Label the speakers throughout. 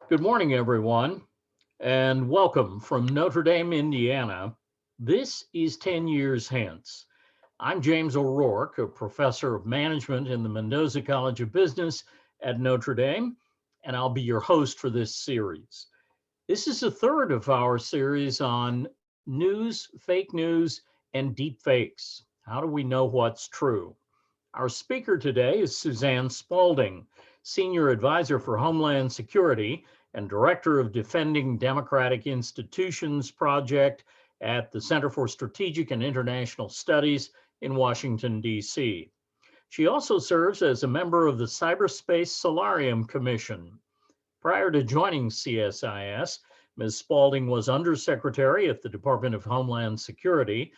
Speaker 1: Good morning, everyone, and welcome from Notre Dame, Indiana. This is 10 Years Hence. I'm James O'Rourke, a professor of management in the Mendoza College of Business at Notre Dame, and I'll be your host for this series. This is the third of our series on news, fake news, and deep fakes. How do we know what's true? Our speaker today is Suzanne Spaulding, Senior Advisor for Homeland Security and Director of Defending Democratic Institutions Project at the Center for Strategic and International Studies in Washington, D.C. She also serves as a member of the Cyberspace Salarium Commission. Prior to joining CSIS, Ms. Spaulding was Undersecretary at the Department of Homeland Security,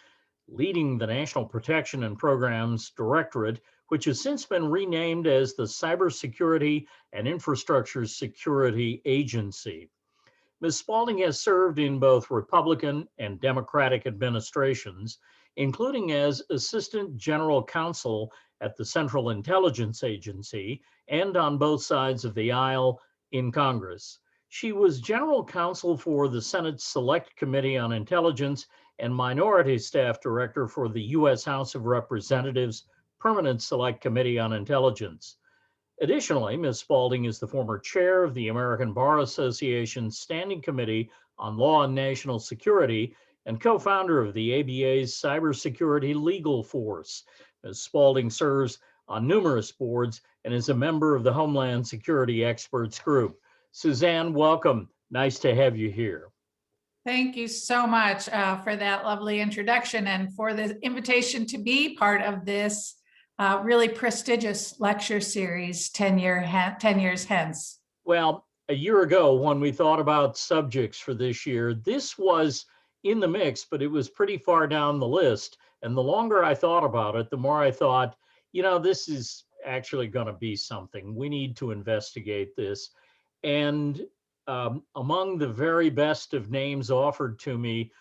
Speaker 1: leading the National Protection and Programs Directorate, which has since been renamed as the Cybersecurity and Infrastructure Security Agency. Ms. Spaulding has served in both Republican and Democratic administrations, including as Assistant General Counsel at the Central Intelligence Agency and on both sides of the aisle in Congress. She was General Counsel for the Senate's Select Committee on Intelligence and Minority Staff Director for the U.S. House of Representatives Permanent Select Committee on Intelligence. Additionally, Ms. Spaulding is the former chair of the American Bar Association's Standing Committee on Law and National Security and co-founder of the ABA's Cybersecurity Legal Force. Ms. Spaulding serves on numerous boards and is a member of the Homeland Security Experts Group. Suzanne, welcome. Nice to have you here.
Speaker 2: Thank you so much for that lovely introduction and for the invitation to be part of this really prestigious lecture series, 10 Years Hence.
Speaker 1: Well, a year ago, when we thought about subjects for this year, this was in the mix, but it was pretty far down the list. And the longer I thought about it, the more I thought, this is actually going to be something. We need to investigate this. And among the very best of names offered to me,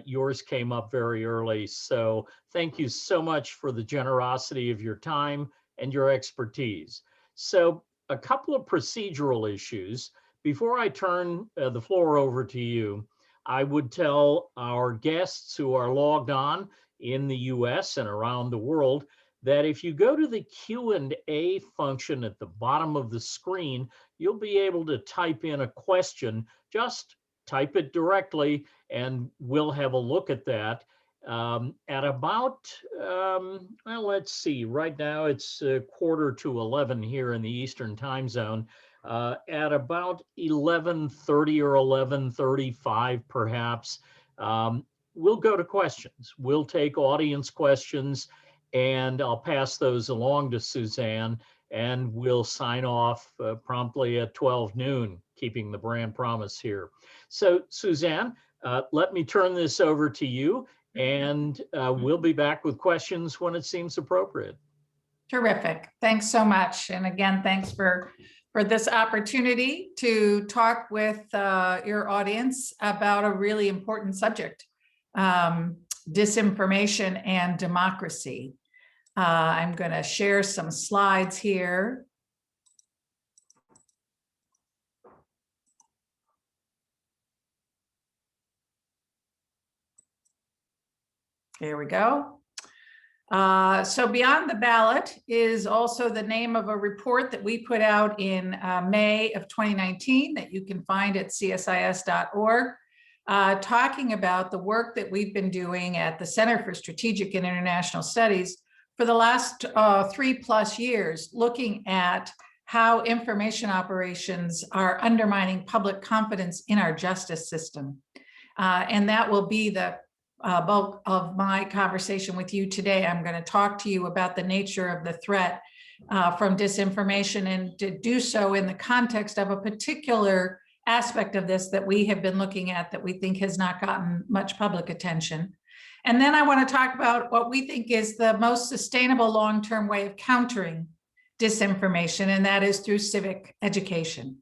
Speaker 1: yours came up very early. So thank you so much for the generosity of your time and your expertise. So a couple of procedural issues. Before I turn the floor over to you, I would tell our guests who are logged on in the US and around the world that if you go to the Q&A function at the bottom of the screen, you'll be able to type in a question. Just type it directly and we'll have a look at that. At about, well, let's see, right now it's 10:45 here in the Eastern time zone. At about 11:30 or 11:35 perhaps, we'll go to questions. We'll take audience questions and I'll pass those along to Suzanne and we'll sign off promptly at 12 noon, keeping the brand promise here. So Suzanne, let me turn this over to you and we'll be back with questions when it seems appropriate.
Speaker 2: Terrific. Thanks so much. And again, thanks for this opportunity to talk with your audience about a really important subject, disinformation and democracy. I'm going to share some slides here. Here we go. So Beyond the Ballot is also the name of a report that we put out in May of 2019 that you can find at csis.org. Talking about the work that we've been doing at the Center for Strategic and International Studies for the last 3+ years, looking at how information operations are undermining public confidence in our justice system. And that will be the bulk of my conversation with you today. I'm going to talk to you about the nature of the threat from disinformation, and to do so in the context of a particular aspect of this that we have been looking at that we think has not gotten much public attention. And then I want to talk about what we think is the most sustainable long-term way of countering disinformation, and that is through civic education.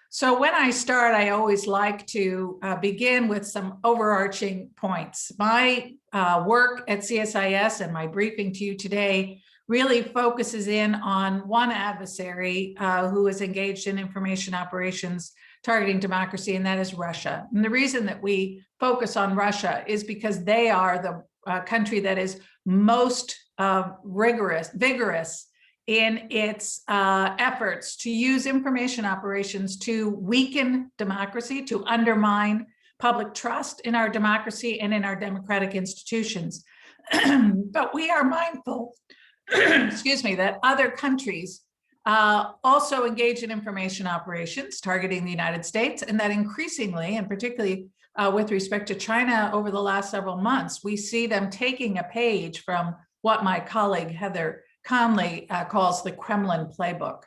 Speaker 2: So when I start, I always like to begin with some overarching points. My work at CSIS and my briefing to you today really focuses in on one adversary who is engaged in information operations targeting democracy, and that is Russia. And the reason that we focus on Russia is because they are the country that is most vigorous in its efforts to use information operations to weaken democracy, to undermine public trust in our democracy and in our democratic institutions. But we are mindful, excuse me, that other countries also engage in information operations targeting the United States, and that increasingly, and particularly with respect to China over the last several months, we see them taking a page from what my colleague Heather Conley calls the Kremlin playbook.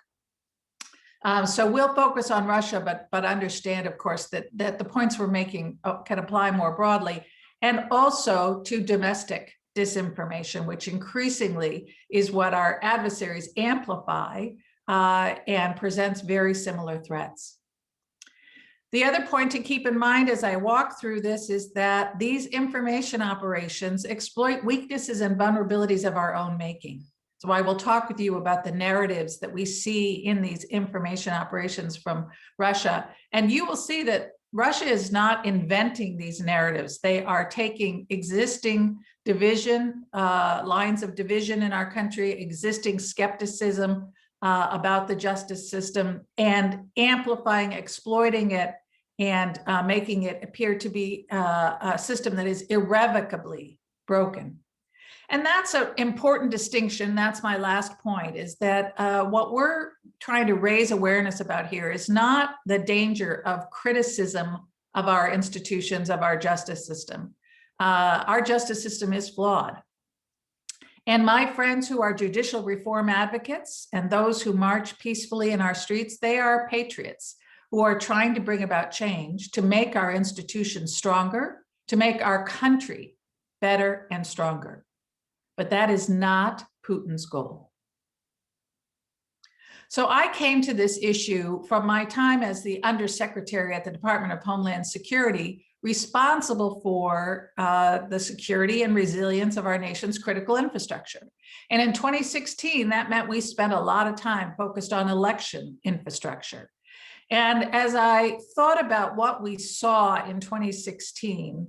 Speaker 2: So we'll focus on Russia, but understand, of course, that the points we're making can apply more broadly, and also to domestic disinformation, which increasingly is what our adversaries amplify and presents very similar threats. The other point to keep in mind as I walk through this is that these information operations exploit weaknesses and vulnerabilities of our own making. So I will talk with you about the narratives that we see in these information operations from Russia. And you will see that Russia is not inventing these narratives. They are taking existing division, lines of division in our country, existing skepticism about the justice system, and amplifying, exploiting it, and making it appear to be a system that is irrevocably broken. And that's an important distinction. That's my last point, is that what we're trying to raise awareness about here is not the danger of criticism of our institutions, of our justice system. Our justice system is flawed. And my friends who are judicial reform advocates and those who march peacefully in our streets, they are patriots who are trying to bring about change, to make our institutions stronger, to make our country better and stronger. But that is not Putin's goal. So I came to this issue from my time as the Undersecretary at the Department of Homeland Security, responsible for the security and resilience of our nation's critical infrastructure. And in 2016, that meant we spent a lot of time focused on election infrastructure. And as I thought about what we saw in 2016,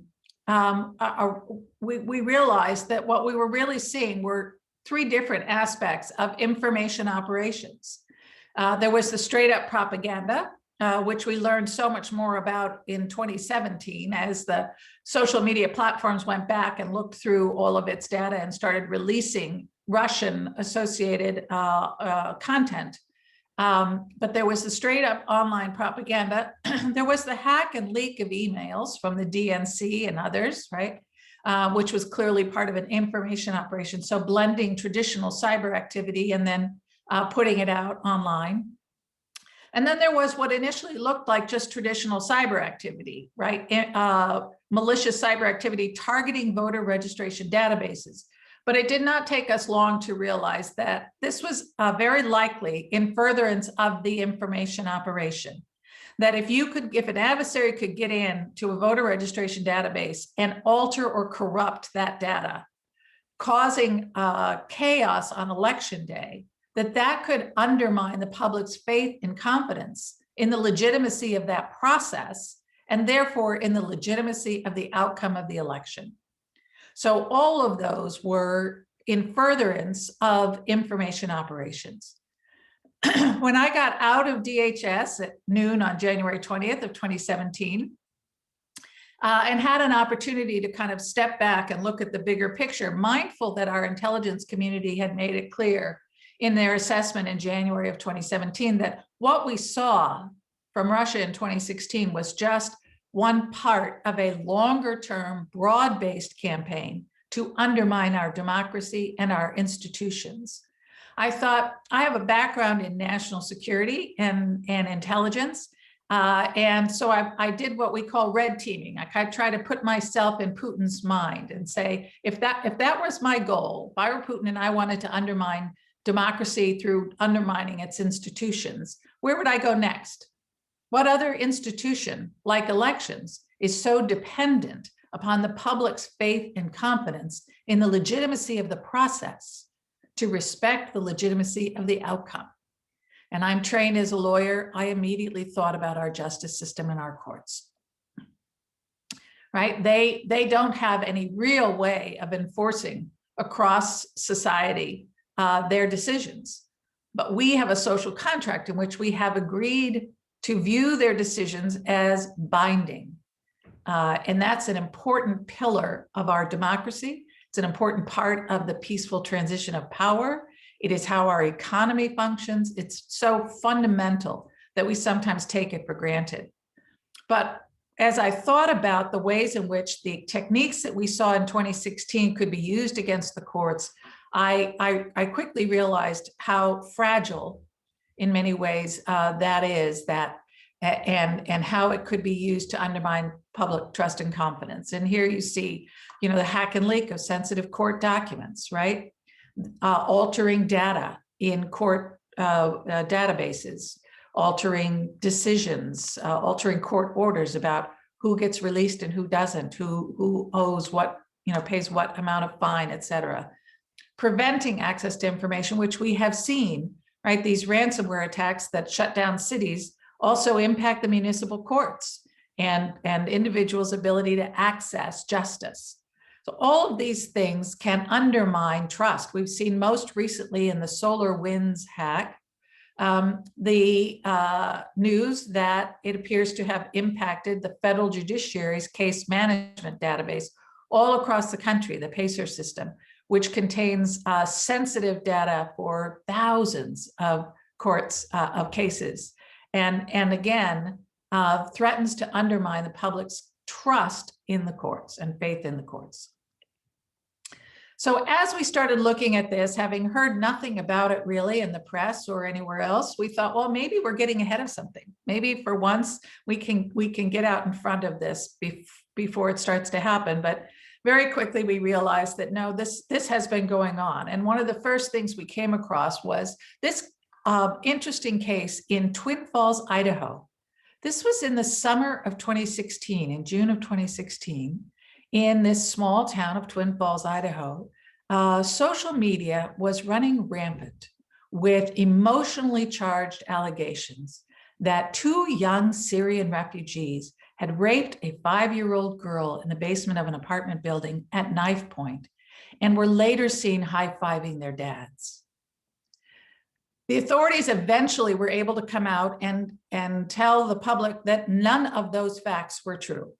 Speaker 2: we realized that what we were really seeing were three different aspects of information operations. There was the straight up propaganda, which we learned so much more about in 2017 as the social media platforms went back and looked through all of its data and started releasing Russian associated content. But there was the straight up online propaganda. There was the hack and leak of emails from the DNC and others, right? Which was clearly part of an information operation. So blending traditional cyber activity and then putting it out online. And then there was what initially looked like just traditional cyber activity, right? Malicious cyber activity targeting voter registration databases. But it did not take us long to realize that this was very likely in furtherance of the information operation. That if an adversary could get in to a voter registration database and alter or corrupt that data, causing chaos on election day, that could undermine the public's faith and confidence in the legitimacy of that process, and therefore in the legitimacy of the outcome of the election. So all of those were in furtherance of information operations. When I got out of DHS at noon on January 20th of 2017, and had an opportunity to kind of step back and look at the bigger picture, mindful that our intelligence community had made it clear in their assessment in January of 2017 that what we saw from Russia in 2016 was just one part of a longer-term, broad-based campaign to undermine our democracy and our institutions. I thought, I have a background in national security and intelligence, and so I did what we call red teaming. I try to put myself in Putin's mind and say, if that was my goal, if I were Putin and I wanted to undermine democracy through undermining its institutions, where would I go next? What other institution, like elections, is so dependent upon the public's faith and confidence in the legitimacy of the process to respect the legitimacy of the outcome. And I'm trained as a lawyer. I immediately thought about our justice system and our courts. Right? They don't have any real way of enforcing across society their decisions. But we have a social contract in which we have agreed to view their decisions as binding. And that's an important pillar of our democracy. It's an important part of the peaceful transition of power. It is how our economy functions. It's so fundamental that we sometimes take it for granted. But as I thought about the ways in which the techniques that we saw in 2016 could be used against the courts, I quickly realized how fragile, in many ways, that is, and how it could be used to undermine public trust and confidence. And here you see, the hack and leak of sensitive court documents, right? Altering data in court databases, altering decisions, altering court orders about who gets released and who doesn't, who owes what, pays what amount of fine, et cetera. Preventing access to information, which we have seen, right? These ransomware attacks that shut down cities also impact the municipal courts and individuals' ability to access justice. So all of these things can undermine trust. We've seen most recently in the SolarWinds hack, the news that it appears to have impacted the federal judiciary's case management database all across the country, the PACER system, which contains sensitive data for thousands of courts of cases, and again, threatens to undermine the public's trust in the courts and faith in the courts. So as we started looking at this, having heard nothing about it really in the press or anywhere else, we thought, well, maybe we're getting ahead of something. Maybe for once we can get out in front of this before it starts to happen. But very quickly we realized that no, this has been going on. And one of the first things we came across was this interesting case in Twin Falls, Idaho. This was in the summer of 2016, in June of 2016. In this small town of Twin Falls, Idaho, social media was running rampant with emotionally charged allegations that two young Syrian refugees had raped a 5-year-old girl in the basement of an apartment building at knife point and were later seen high-fiving their dads. The authorities eventually were able to come out and tell the public that none of those facts were true.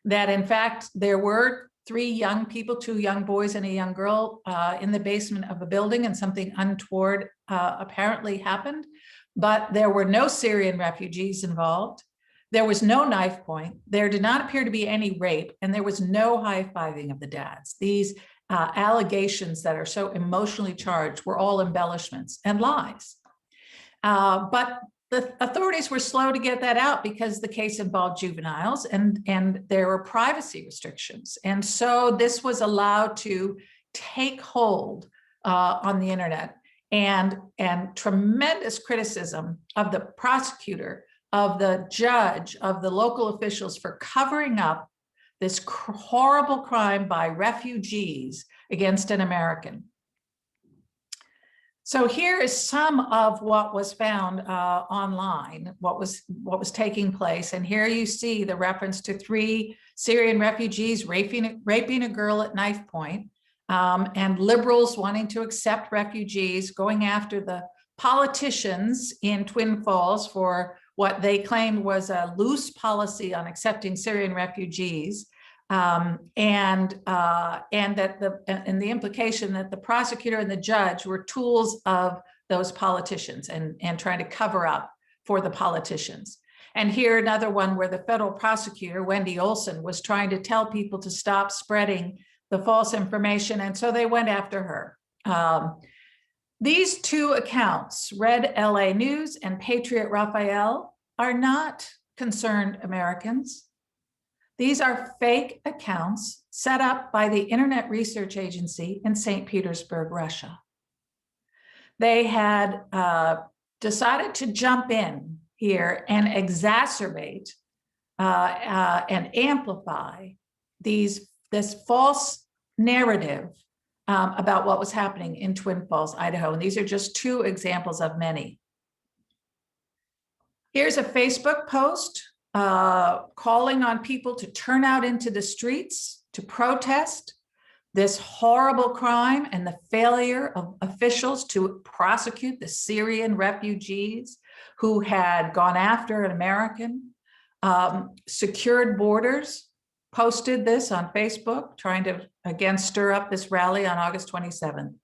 Speaker 2: That in fact, there were 3 young people, 2 young boys and a young girl in the basement of a building, and something untoward apparently happened, but there were no Syrian refugees involved. There was no knife point. There did not appear to be any rape, and there was no high-fiving of the dads. These allegations that are so emotionally charged were all embellishments and lies. But the authorities were slow to get that out because the case involved juveniles and there were privacy restrictions. And so this was allowed to take hold on the internet, and tremendous criticism of the prosecutor, of the judge, of the local officials for covering up this horrible crime by refugees against an American. So here is some of what was found online, what was taking place. And here you see the reference to 3 Syrian refugees raping a girl at knife point, and liberals wanting to accept refugees, going after the politicians in Twin Falls for what they claimed was a loose policy on accepting Syrian refugees. And the implication that the prosecutor and the judge were tools of those politicians and trying to cover up for the politicians. And here another one where the federal prosecutor, Wendy Olson, was trying to tell people to stop spreading the false information, and so they went after her. These 2 accounts, Red LA News and Patriot Raphael, are not concerned Americans. These are fake accounts set up by the Internet Research Agency in St. Petersburg, Russia. They had decided to jump in here and exacerbate and amplify this false narrative about what was happening in Twin Falls, Idaho. And these are just two examples of many. Here's a Facebook post calling on people to turn out into the streets to protest this horrible crime and the failure of officials to prosecute the Syrian refugees who had gone after an American. Secured Borders posted this on Facebook, trying to, again, stir up this rally on August 27th.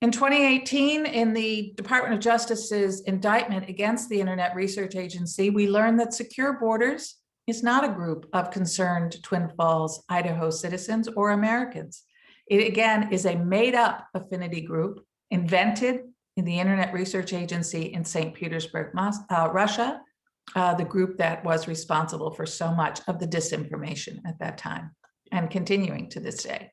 Speaker 2: In 2018, in the Department of Justice's indictment against the Internet Research Agency, we learned that Secure Borders is not a group of concerned Twin Falls, Idaho citizens or Americans. It, again, is a made-up affinity group invented in the Internet Research Agency in St. Petersburg, Russia, the group that was responsible for so much of the disinformation at that time and continuing to this day.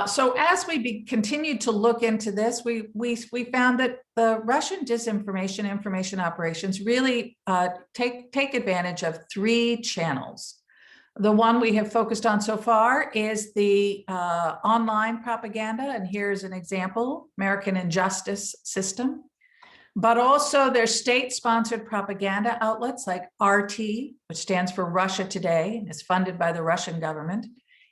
Speaker 2: So as we continued to look into this, we found that the Russian disinformation information operations really take advantage of three channels. The one we have focused on so far is the online propaganda, and here's an example, American Injustice System, but also their state-sponsored propaganda outlets like RT, which stands for Russia Today, and is funded by the Russian government,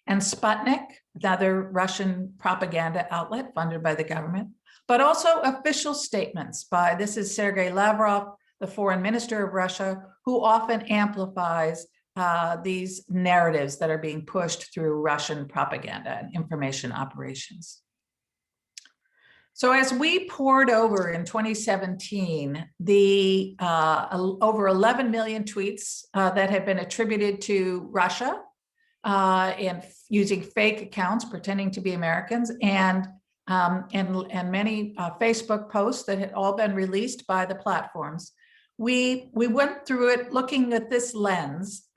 Speaker 2: and Sputnik, another Russian propaganda outlet funded by the government, but also official statements by, this is Sergei Lavrov, the foreign minister of Russia, who often amplifies these narratives that are being pushed through Russian propaganda and information operations. So as we poured over in 2017, the over 11 million tweets that have been attributed to Russia and using fake accounts pretending to be Americans, and many Facebook posts that had all been released by the platforms, we went through it looking at this lens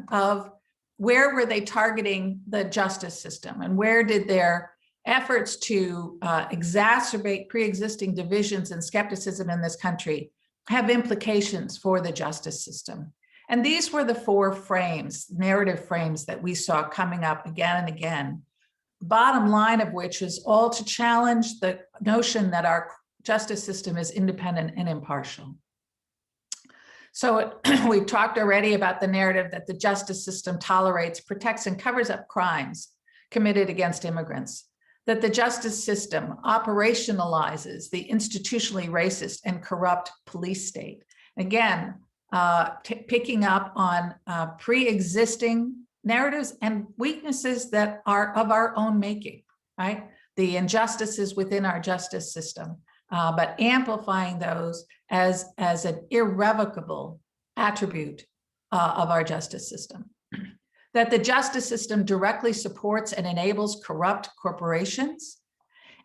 Speaker 2: of where were they targeting the justice system, and where did their efforts to exacerbate pre-existing divisions and skepticism in this country have implications for the justice system. And these were the four frames, narrative frames, that we saw coming up again and again, bottom line of which is all to challenge the notion that our justice system is independent and impartial. So we've talked already about the narrative that the justice system tolerates, protects, and covers up crimes committed against immigrants, that the justice system operationalizes the institutionally racist and corrupt police state. Again, picking up on pre-existing narratives and weaknesses that are of our own making, right? The injustices within our justice system, but amplifying those as an irrevocable attribute of our justice system. That the justice system directly supports and enables corrupt corporations,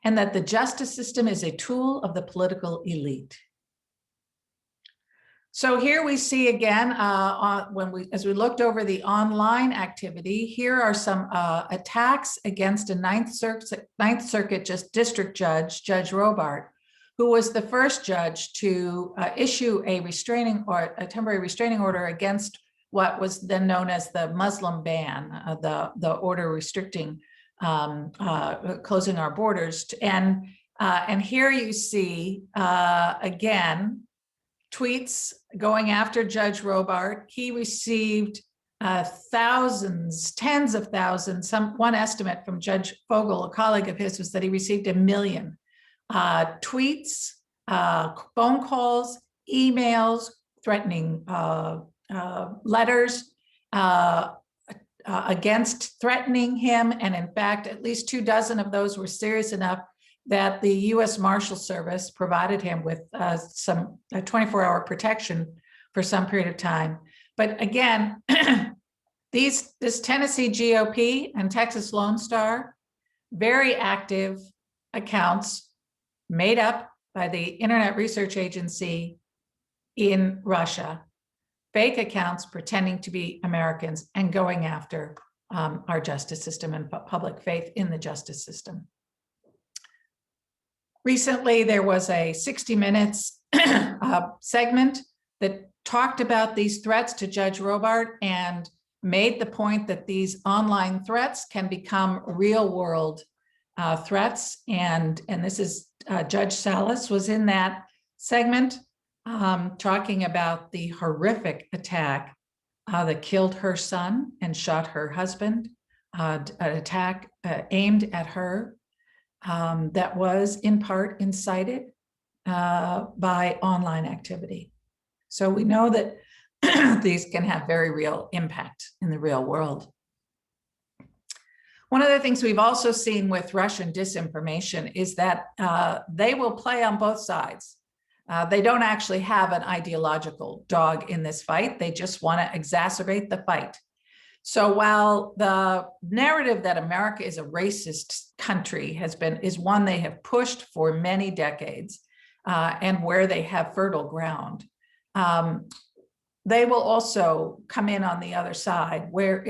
Speaker 2: and that the justice system is a tool of the political elite. So here we see again, as we looked over the online activity, here are some attacks against a Ninth Circuit District Judge, Judge Robart, who was the first judge to issue a temporary restraining order against what was then known as the Muslim ban, the order restricting closing our borders. And here you see again tweets going after Judge Robart. He received thousands, tens of thousands. One estimate from Judge Fogel, a colleague of his, was that he received 1 million tweets, phone calls, emails, threatening letters against threatening him. And in fact, at least 24 of those were serious enough that the U.S. Marshal Service provided him with some 24-hour protection for some period of time. But again, this Tennessee GOP and Texas Lone Star, very active accounts made up by the Internet Research Agency in Russia, fake accounts pretending to be Americans and going after our justice system and public faith in the justice system. Recently, there was a 60 Minutes segment that talked about these threats to Judge Robart and made the point that these online threats can become real world threats. And this is Judge Salas was in that segment talking about the horrific attack that killed her son and shot her husband, an attack aimed at her that was in part incited by online activity. So we know that these can have very real impact in the real world. One of the things we've also seen with Russian disinformation is that they will play on both sides. They don't actually have an ideological dog in this fight. They just want to exacerbate the fight. So while the narrative that America is a racist country is one they have pushed for many decades and where they have fertile ground, they will also come in on the other side where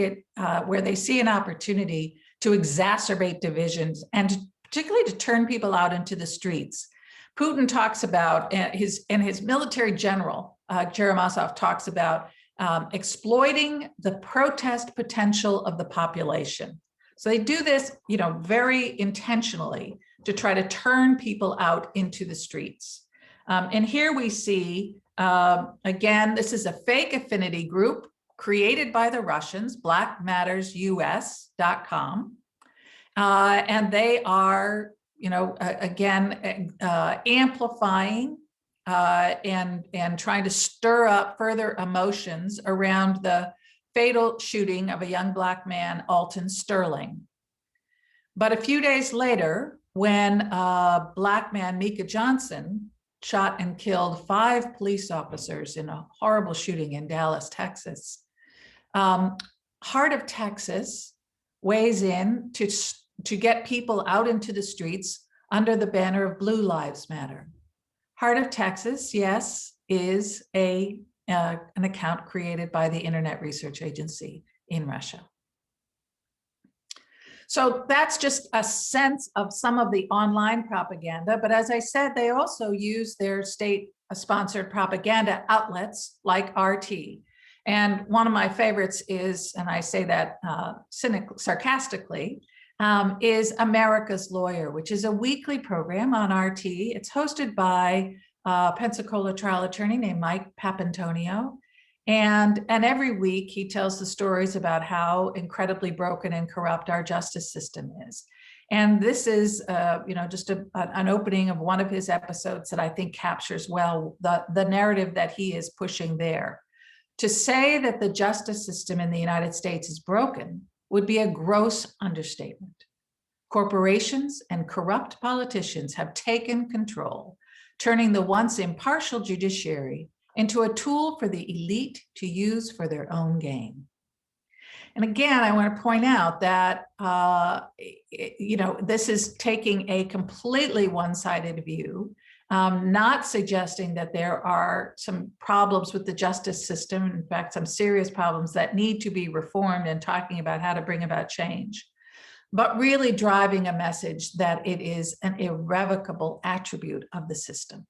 Speaker 2: they see an opportunity to exacerbate divisions and particularly to turn people out into the streets. Putin talks about, his military general, Cheremazov, talks about exploiting the protest potential of the population. So they do this, very intentionally to try to turn people out into the streets. And here we see, again, this is a fake affinity group created by the Russians, blackmattersus.com. And they are, amplifying and trying to stir up further emotions around the fatal shooting of a young Black man, Alton Sterling. But a few days later, when Black man, Mika Johnson, shot and killed 5 police officers in a horrible shooting in Dallas, Texas, Heart of Texas weighs in to get people out into the streets under the banner of Blue Lives Matter. Heart of Texas, yes, is an account created by the Internet Research Agency in Russia. So that's just a sense of some of the online propaganda. But as I said, they also use their state-sponsored propaganda outlets like RT. And one of my favorites is, and I say that sarcastically, is America's Lawyer, which is a weekly program on RT. It's hosted by a Pensacola trial attorney named Mike Papantonio. And every week he tells the stories about how incredibly broken and corrupt our justice system is. And this is, just an opening of one of his episodes that I think captures well the narrative that he is pushing there. To say that the justice system in the United States is broken would be a gross understatement. Corporations and corrupt politicians have taken control, turning the once impartial judiciary into a tool for the elite to use for their own gain. And again, I want to point out that, this is taking a completely one-sided view, not suggesting that there are some problems with the justice system, in fact, some serious problems that need to be reformed, and talking about how to bring about change, but really driving a message that it is an irrevocable attribute of the system.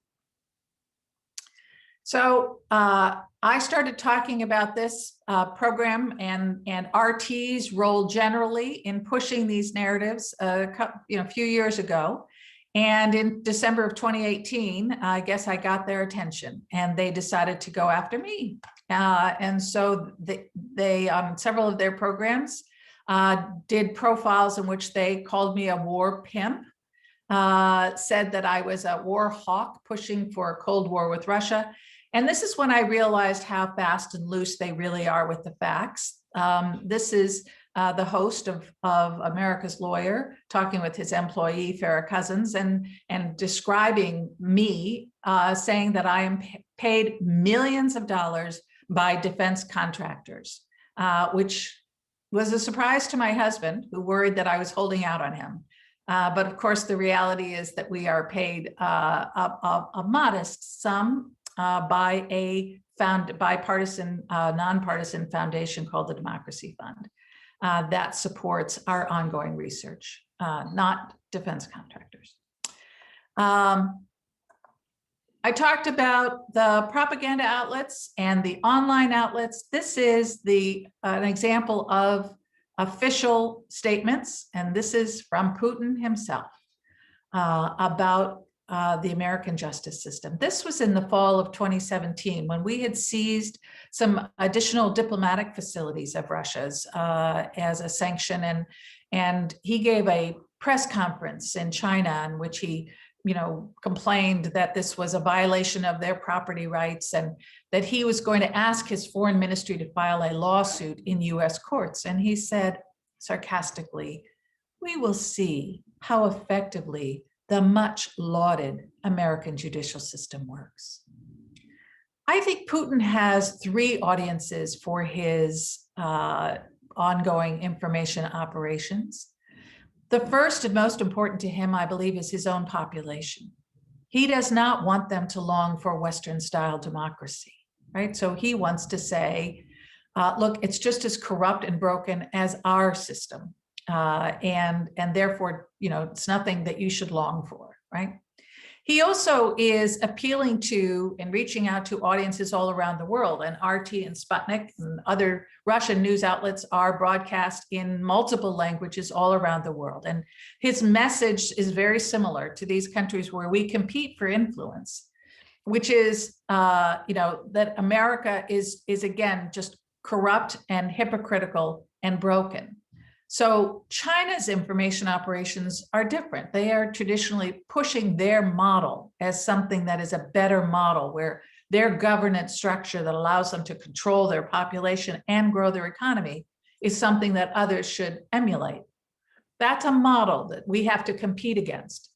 Speaker 2: So I started talking about this program and RT's role generally in pushing these narratives a few years ago. And in December of 2018, I guess I got their attention and they decided to go after me. And so they on several of their programs did profiles in which they called me a war pimp, said that I was a war hawk pushing for a Cold War with Russia. And this is when I realized how fast and loose they really are with the facts. This is the host of America's Lawyer talking with his employee, Farrah Cousins, and describing me, saying that I am paid millions of dollars by defense contractors, which was a surprise to my husband, who worried that I was holding out on him. But of course, the reality is that we are paid a modest sum by a bipartisan, nonpartisan foundation called the Democracy Fund that supports our ongoing research, not defense contractors. I talked about the propaganda outlets and the online outlets. This is an example of official statements, and this is from Putin himself about the American justice system. This was in the fall of 2017 when we had seized some additional diplomatic facilities of Russia's as a sanction, and he gave a press conference in China in which he complained that this was a violation of their property rights and that he was going to ask his foreign ministry to file a lawsuit in US courts. And he said sarcastically, "We will see how effectively the much lauded American judicial system works." I think Putin has three audiences for his ongoing information operations. The first and most important to him, I believe, is his own population. He does not want them to long for Western-style democracy, right? So he wants to say, look, it's just as corrupt and broken as our system. And therefore, it's nothing that you should long for, right? He also is appealing to and reaching out to audiences all around the world, and RT and Sputnik and other Russian news outlets are broadcast in multiple languages all around the world. And his message is very similar to these countries where we compete for influence, which is, that America is again, just corrupt and hypocritical and broken. So China's information operations are different. They are traditionally pushing their model as something that is a better model, where their governance structure that allows them to control their population and grow their economy is something that others should emulate. That's a model that we have to compete against.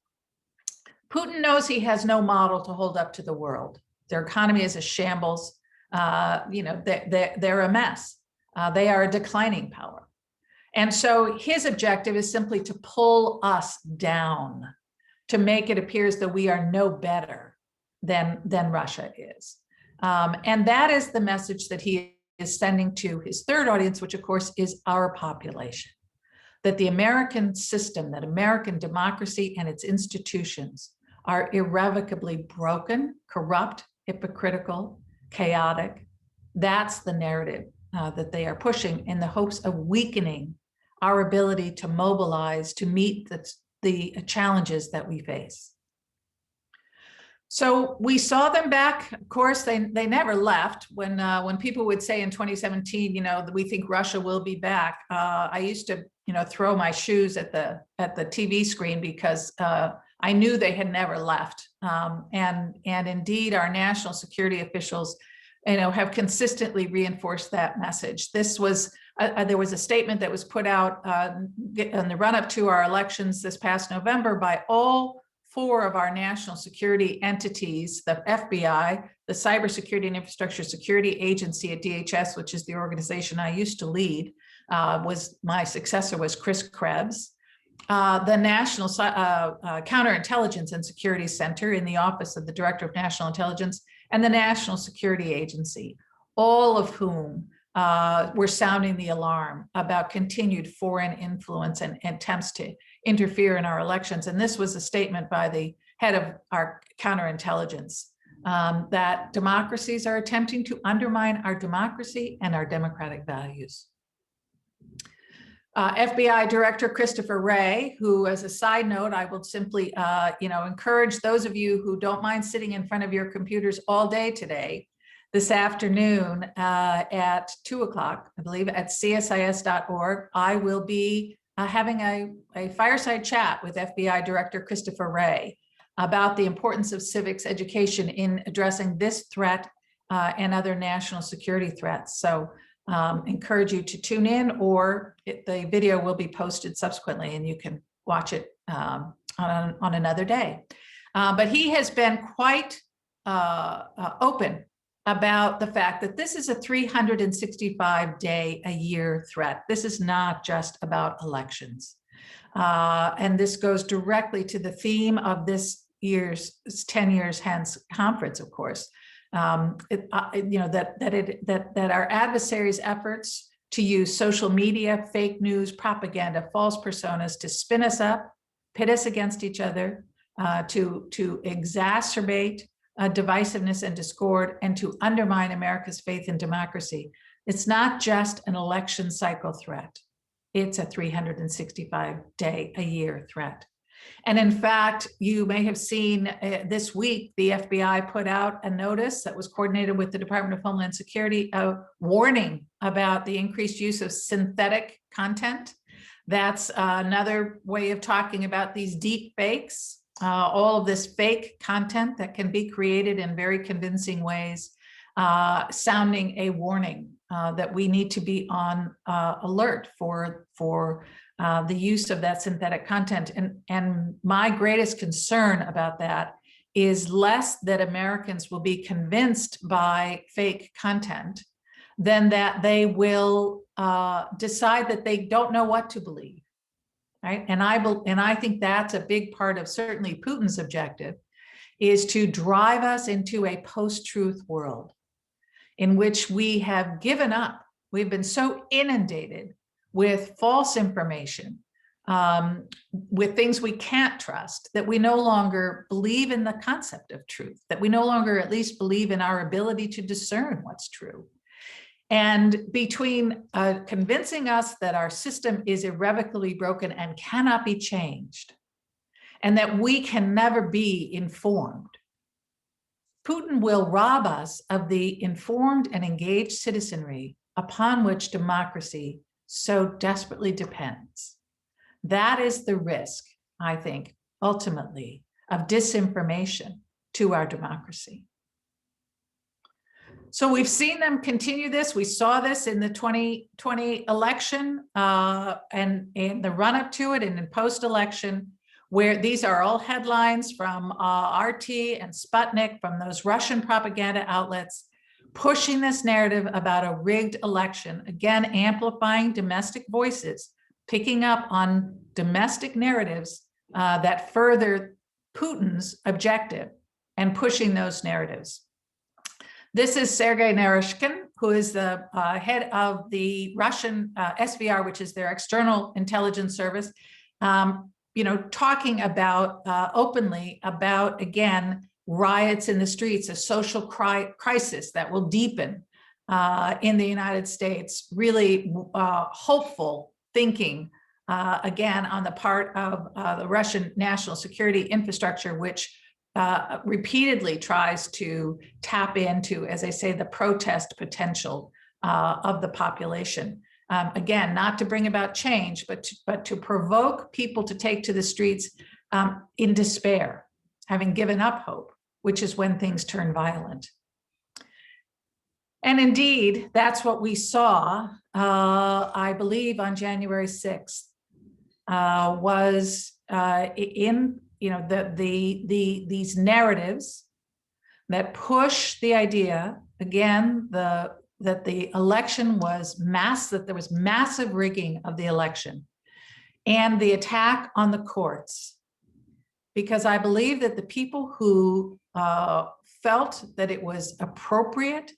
Speaker 2: Putin knows he has no model to hold up to the world. Their economy is a shambles. They're a mess. They are a declining power. And so his objective is simply to pull us down, to make it appear as though we are no better than Russia is. And that is the message that he is sending to his third audience, which of course is our population, that the American system, that American democracy and its institutions are irrevocably broken, corrupt, hypocritical, chaotic. That's the narrative that they are pushing in the hopes of weakening our ability to mobilize to meet the challenges that we face. So we saw them back. Of course, they never left. When people would say in 2017, we think Russia will be back, I used to throw my shoes at the TV screen because I knew they had never left. And indeed, our national security officials have consistently reinforced that message. This was there was a statement that was put out in the run-up to our elections this past November by all four of our national security entities: the FBI, the Cybersecurity and Infrastructure Security Agency at DHS, which is the organization I used to lead. My successor was Chris Krebs. The National Counterintelligence and Security Center in the Office of the Director of National Intelligence, and the National Security Agency, all of whom were sounding the alarm about continued foreign influence and attempts to interfere in our elections. And this was a statement by the head of our counterintelligence that democracies are attempting to undermine our democracy and our democratic values. FBI Director Christopher Wray, who, as a side note, I will simply encourage those of you who don't mind sitting in front of your computers all day today, this afternoon at 2 o'clock, I believe, at csis.org, I will be having a fireside chat with FBI Director Christopher Wray about the importance of civics education in addressing this threat and other national security threats. So encourage you to tune in, or the video will be posted subsequently and you can watch it on another day. But he has been quite open about the fact that this is a 365-day-a-year threat. This is not just about elections. And this goes directly to the theme of this year's 10 years hence conference, of course. That our adversaries' efforts to use social media, fake news, propaganda, false personas to spin us up, pit us against each other, to exacerbate divisiveness and discord, and to undermine America's faith in democracy. It's not just an election cycle threat. It's a 365-day-a-year threat. And in fact, you may have seen this week, the FBI put out a notice that was coordinated with the Department of Homeland Security, a warning about the increased use of synthetic content. That's another way of talking about these deep fakes, all of this fake content that can be created in very convincing ways, sounding a warning that we need to be on alert for the use of that synthetic content. And my greatest concern about that is less that Americans will be convinced by fake content than that they will decide that they don't know what to believe, right? And I think that's a big part of certainly Putin's objective, is to drive us into a post-truth world in which we have given up. We've been so inundated with false information, with things we can't trust, that we no longer believe in the concept of truth, that we no longer at least believe in our ability to discern what's true. And between convincing us that our system is irrevocably broken and cannot be changed, and that we can never be informed, Putin will rob us of the informed and engaged citizenry upon which democracy so desperately depends. That is the risk, I think, ultimately, of disinformation to our democracy. So we've seen them continue this. We saw this in the 2020 election and in the run-up to it and in post-election, where these are all headlines from RT and Sputnik, from those Russian propaganda outlets, pushing this narrative about a rigged election, again, amplifying domestic voices, picking up on domestic narratives that further Putin's objective and pushing those narratives. This is Sergei Naryshkin, who is the head of the Russian SVR, which is their external intelligence service, talking about openly about, again, riots in the streets, a social crisis that will deepen in the United States, really hopeful thinking, again, on the part of the Russian national security infrastructure, which repeatedly tries to tap into, as I say, the protest potential of the population. Again, not to bring about change, but to provoke people to take to the streets in despair, having given up hope, which is when things turn violent. And indeed, that's what we saw, I believe, on January 6th, was in these narratives that push the idea, again, that the election was that there was massive rigging of the election, and the attack on the courts. Because I believe that the people who felt that it was appropriate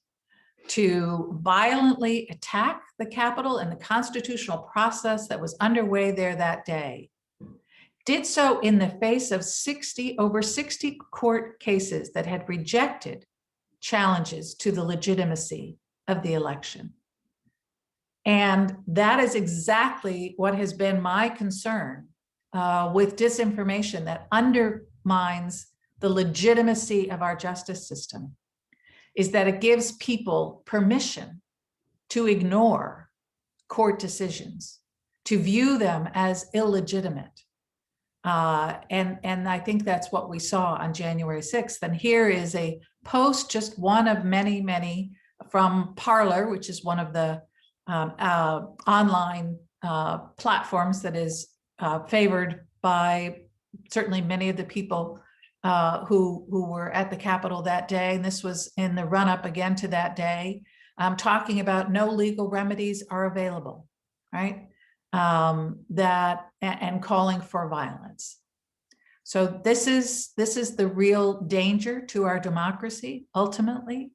Speaker 2: to violently attack the Capitol and the constitutional process that was underway there that day did so in the face of over 60 court cases that had rejected challenges to the legitimacy of the election. And that is exactly what has been my concern with disinformation that undermines the legitimacy of our justice system, is that it gives people permission to ignore court decisions, to view them as illegitimate. And I think that's what we saw on January 6th. And here is a post, just one of many, many, from Parler, which is one of the online platforms that is favored by certainly many of the people who were at the Capitol that day. And this was in the run-up again to that day, talking about no legal remedies are available, right? And calling for violence. So this is the real danger to our democracy ultimately,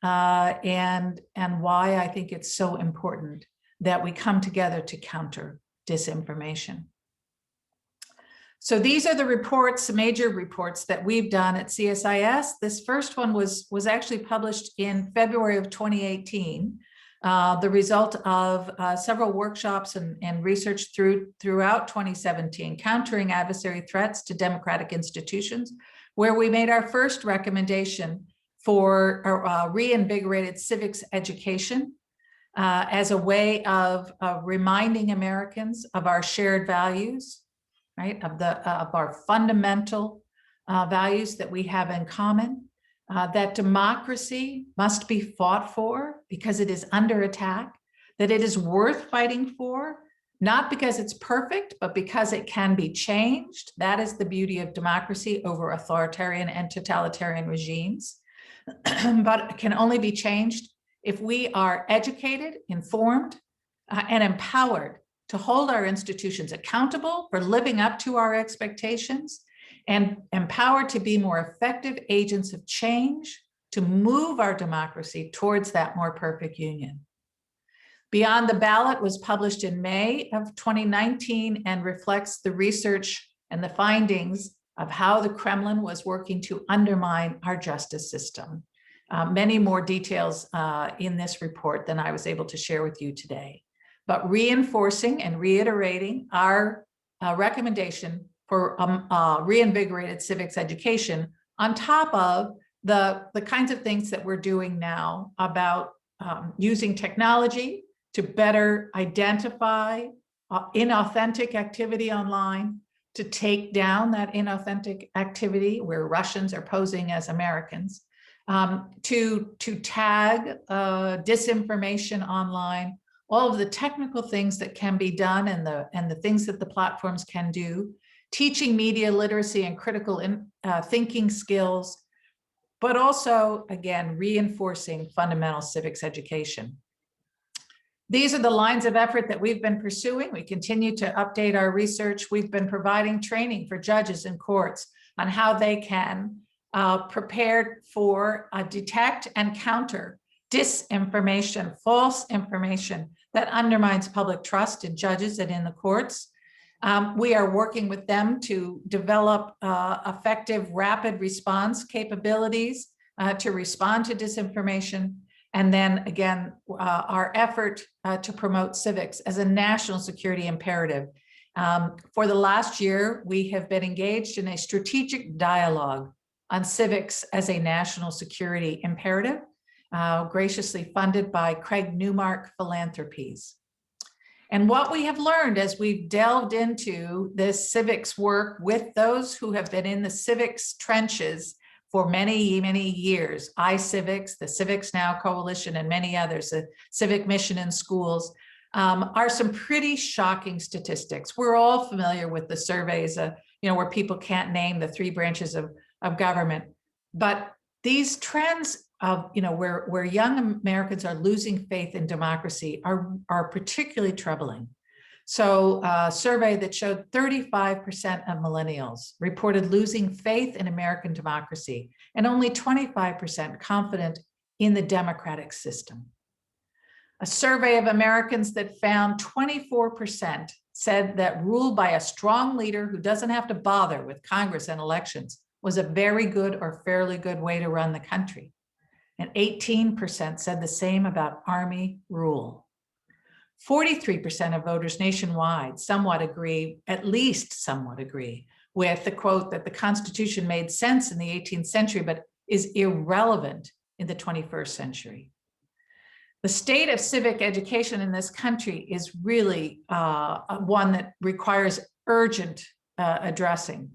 Speaker 2: and why I think it's so important that we come together to counter disinformation. So these are the reports, the major reports that we've done at CSIS. This first one was actually published in February of 2018, the result of several workshops and research throughout 2017, countering adversary threats to democratic institutions, where we made our first recommendation for reinvigorated civics education as a way of reminding Americans of our shared values, right, of our fundamental values that we have in common, that democracy must be fought for because it is under attack, that it is worth fighting for, not because it's perfect, but because it can be changed. That is the beauty of democracy over authoritarian and totalitarian regimes. But it can only be changed if we are educated, informed, and empowered to hold our institutions accountable for living up to our expectations, and empowered to be more effective agents of change to move our democracy towards that more perfect union. Beyond the Ballot was published in May of 2019 and reflects the research and the findings of how the Kremlin was working to undermine our justice system. Many more details in this report than I was able to share with you today, but reinforcing and reiterating our recommendation for reinvigorated civics education on top of the kinds of things that we're doing now about using technology to better identify inauthentic activity online, to take down that inauthentic activity where Russians are posing as Americans, to tag disinformation online, all of the technical things that can be done and the things that the platforms can do, teaching media literacy and critical thinking skills, but also, again, reinforcing fundamental civics education. These are the lines of effort that we've been pursuing. We continue to update our research. We've been providing training for judges and courts on how they can prepare for detect and counter disinformation, false information that undermines public trust in judges and in the courts. We are working with them to develop effective rapid response capabilities to respond to disinformation. And then again, our effort to promote civics as a national security imperative. For the last year, we have been engaged in a strategic dialogue on civics as a national security imperative, graciously funded by Craig Newmark Philanthropies. And what we have learned as we've delved into this civics work with those who have been in the civics trenches for many, many years, iCivics, the Civics Now Coalition, and many others, the Civic Mission in Schools, are some pretty shocking statistics. We're all familiar with the surveys, where people can't name the 3 branches of government, but these trends of, where young Americans are losing faith in democracy are particularly troubling. So a survey that showed 35% of millennials reported losing faith in American democracy, and only 25% confident in the democratic system. A survey of Americans that found 24% said that rule by a strong leader who doesn't have to bother with Congress and elections was a very good or fairly good way to run the country. And 18% said the same about Army rule. 43% of voters nationwide at least somewhat agree with the quote that the Constitution made sense in the 18th century, but is irrelevant in the 21st century. The state of civic education in this country is really one that requires urgent addressing.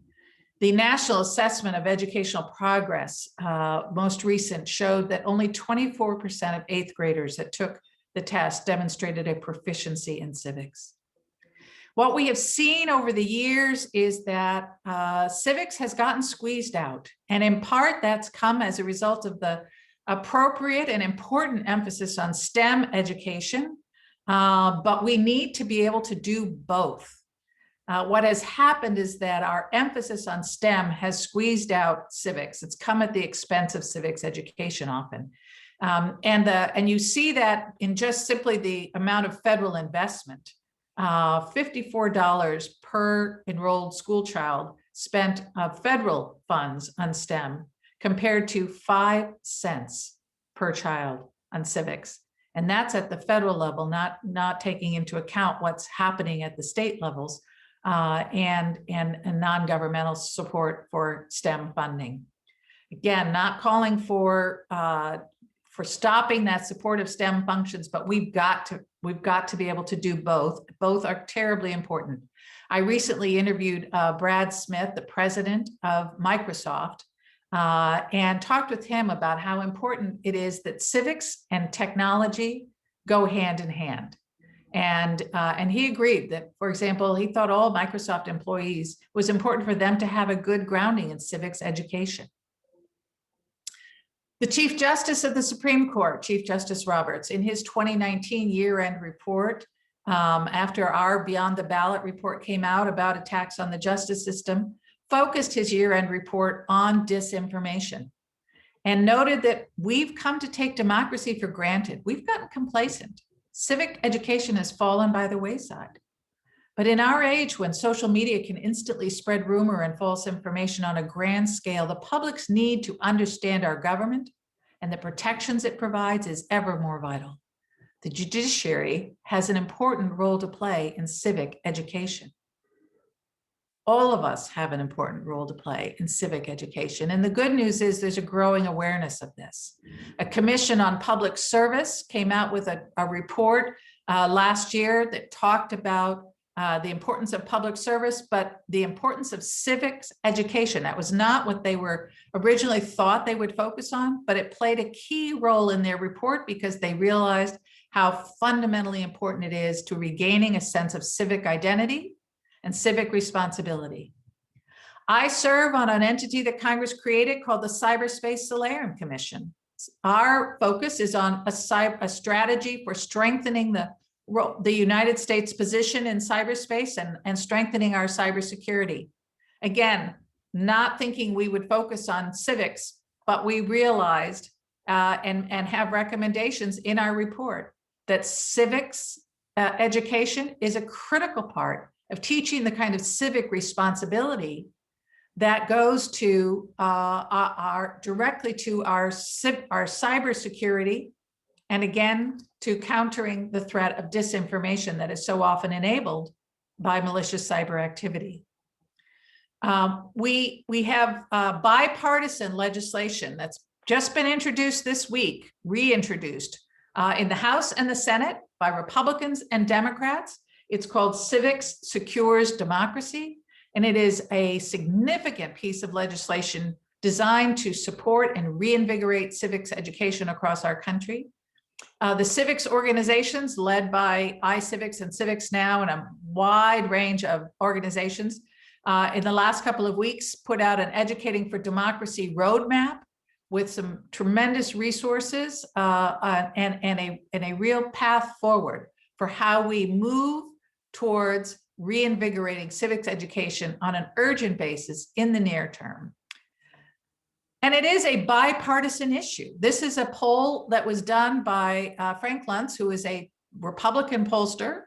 Speaker 2: The National Assessment of Educational Progress, most recent, showed that only 24% of 8th graders that took the test demonstrated a proficiency in civics. What we have seen over the years is that civics has gotten squeezed out. And in part, that's come as a result of the appropriate and important emphasis on STEM education. But we need to be able to do both. What has happened is that our emphasis on STEM has squeezed out civics. It's come at the expense of civics education often. And you see that in just simply the amount of federal investment, $54 per enrolled school child spent of federal funds on STEM compared to 5 cents per child on civics. And that's at the federal level, not taking into account what's happening at the state levels and non-governmental support for STEM funding. Again, not calling for stopping that support of STEM functions, but we've got to be able to do both. Both are terribly important. I recently interviewed Brad Smith, the president of Microsoft, and talked with him about how important it is that civics and technology go hand in hand. And he agreed that, for example, he thought all Microsoft employees was important for them to have a good grounding in civics education. The Chief Justice of the Supreme Court, Chief Justice Roberts, in his 2019 year-end report, after our Beyond the Ballot report came out about attacks on the justice system, focused his year-end report on disinformation and noted that we've come to take democracy for granted. We've gotten complacent. Civic education has fallen by the wayside. But in our age, when social media can instantly spread rumor and false information on a grand scale, the public's need to understand our government and the protections it provides is ever more vital. The judiciary has an important role to play in civic education. All of us have an important role to play in civic education. And the good news is there's a growing awareness of this. A commission on public service came out with a report last year that talked about the importance of public service, but the importance of civics education. That was not what they were originally thought they would focus on, but it played a key role in their report because they realized how fundamentally important it is to regaining a sense of civic identity and civic responsibility. I serve on an entity that Congress created called the Cyberspace Salarium Commission. Our focus is on a strategy for strengthening the United States position in cyberspace and strengthening our cybersecurity. Again, not thinking we would focus on civics, but we realized and have recommendations in our report that civics education is a critical part of teaching the kind of civic responsibility that goes to directly to our cybersecurity, and again, to countering the threat of disinformation that is so often enabled by malicious cyber activity. We have bipartisan legislation that's just been introduced this week, reintroduced in the House and the Senate by Republicans and Democrats. It's called Civics Secures Democracy, and it is a significant piece of legislation designed to support and reinvigorate civics education across our country. The civics organizations led by iCivics and Civics Now and a wide range of organizations in the last couple of weeks put out an Educating for Democracy roadmap with some tremendous resources and a real path forward for how we move towards reinvigorating civics education on an urgent basis in the near term. And it is a bipartisan issue. This is a poll that was done by Frank Luntz, who is a Republican pollster,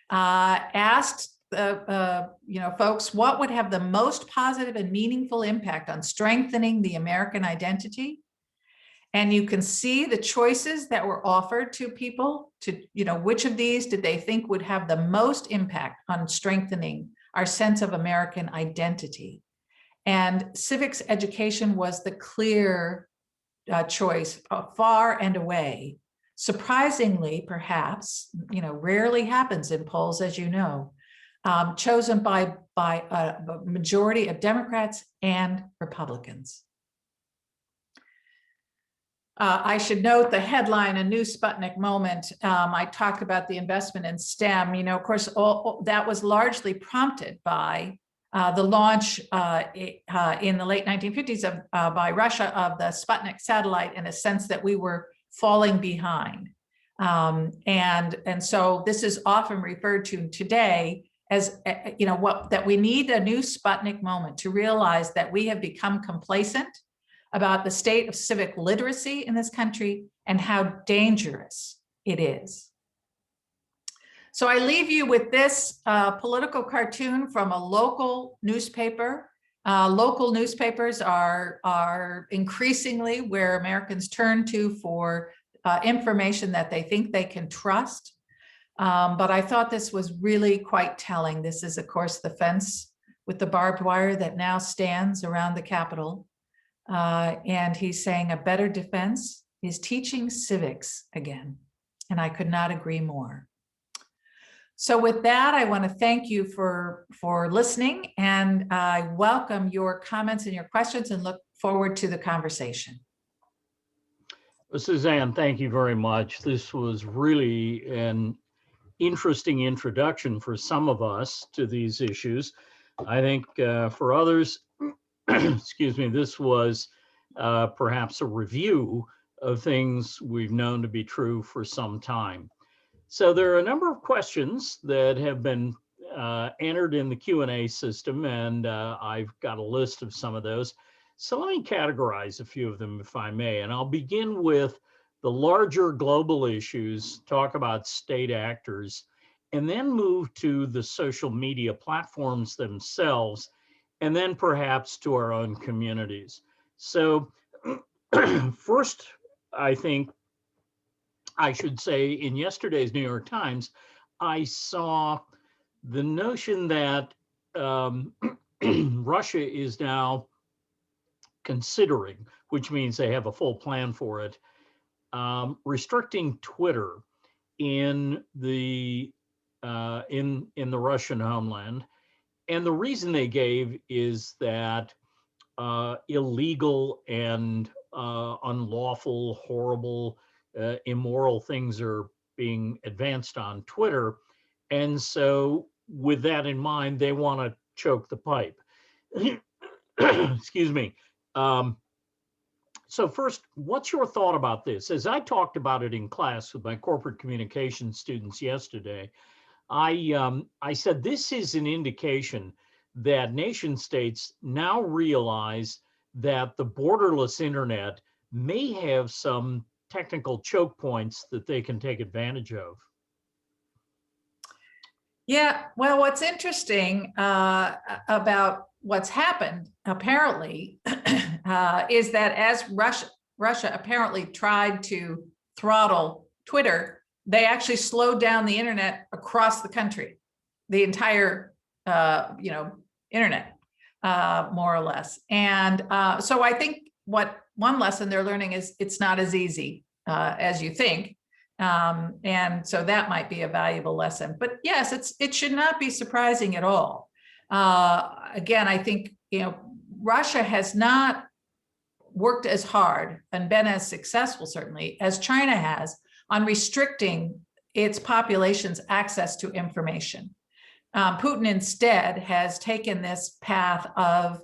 Speaker 2: asked folks what would have the most positive and meaningful impact on strengthening the American identity. And you can see the choices that were offered to people to, which of these did they think would have the most impact on strengthening our sense of American identity. And civics education was the clear choice, far and away. Surprisingly, perhaps, rarely happens in polls, as you know, chosen by a majority of Democrats and Republicans. I should note the headline, a new Sputnik moment. I talked about the investment in STEM. Of course, all that was largely prompted by the launch in the late 1950s by Russia of the Sputnik satellite, in a sense that we were falling behind. And so this is often referred to today as, that we need a new Sputnik moment to realize that we have become complacent about the state of civic literacy in this country and how dangerous it is. So I leave you with this political cartoon from a local newspaper. Local newspapers are increasingly where Americans turn to for information that they think they can trust. But I thought this was really quite telling. This is, of course, the fence with the barbed wire that now stands around the Capitol. And he's saying a better defense is teaching civics again. And I could not agree more. So with that, I want to thank you for listening, and I welcome your comments and your questions and look forward to the conversation.
Speaker 1: Well, Suzanne, thank you very much. This was really an interesting introduction for some of us to these issues. I think for others, excuse me, this was perhaps a review of things we've known to be true for some time. So there are a number of questions that have been entered in the Q&A system, and I've got a list of some of those. So let me categorize a few of them, if I may, and I'll begin with the larger global issues, talk about state actors, and then move to the social media platforms themselves, and then perhaps to our own communities. So first, I think I should say in yesterday's New York Times, I saw the notion that Russia is now considering, which means they have a full plan for it, restricting Twitter in the Russian homeland. And the reason they gave is that illegal and unlawful, horrible, immoral things are being advanced on Twitter. And so with that in mind, they want to choke the pipe. Excuse me. So first, what's your thought about this? As I talked about it in class with my corporate communications students yesterday, I said this is an indication that nation states now realize that the borderless internet may have some technical choke points that they can take advantage of.
Speaker 2: Yeah, well, what's interesting about what's happened apparently is that as Russia apparently tried to throttle Twitter, they actually slowed down the internet across the country, the entire internet, more or less. And so I think what one lesson they're learning is it's not as easy as you think. And so that might be a valuable lesson. But yes, it should not be surprising at all. Again, I think Russia has not worked as hard and been as successful, certainly, as China has on restricting its population's access to information. Putin instead has taken this path of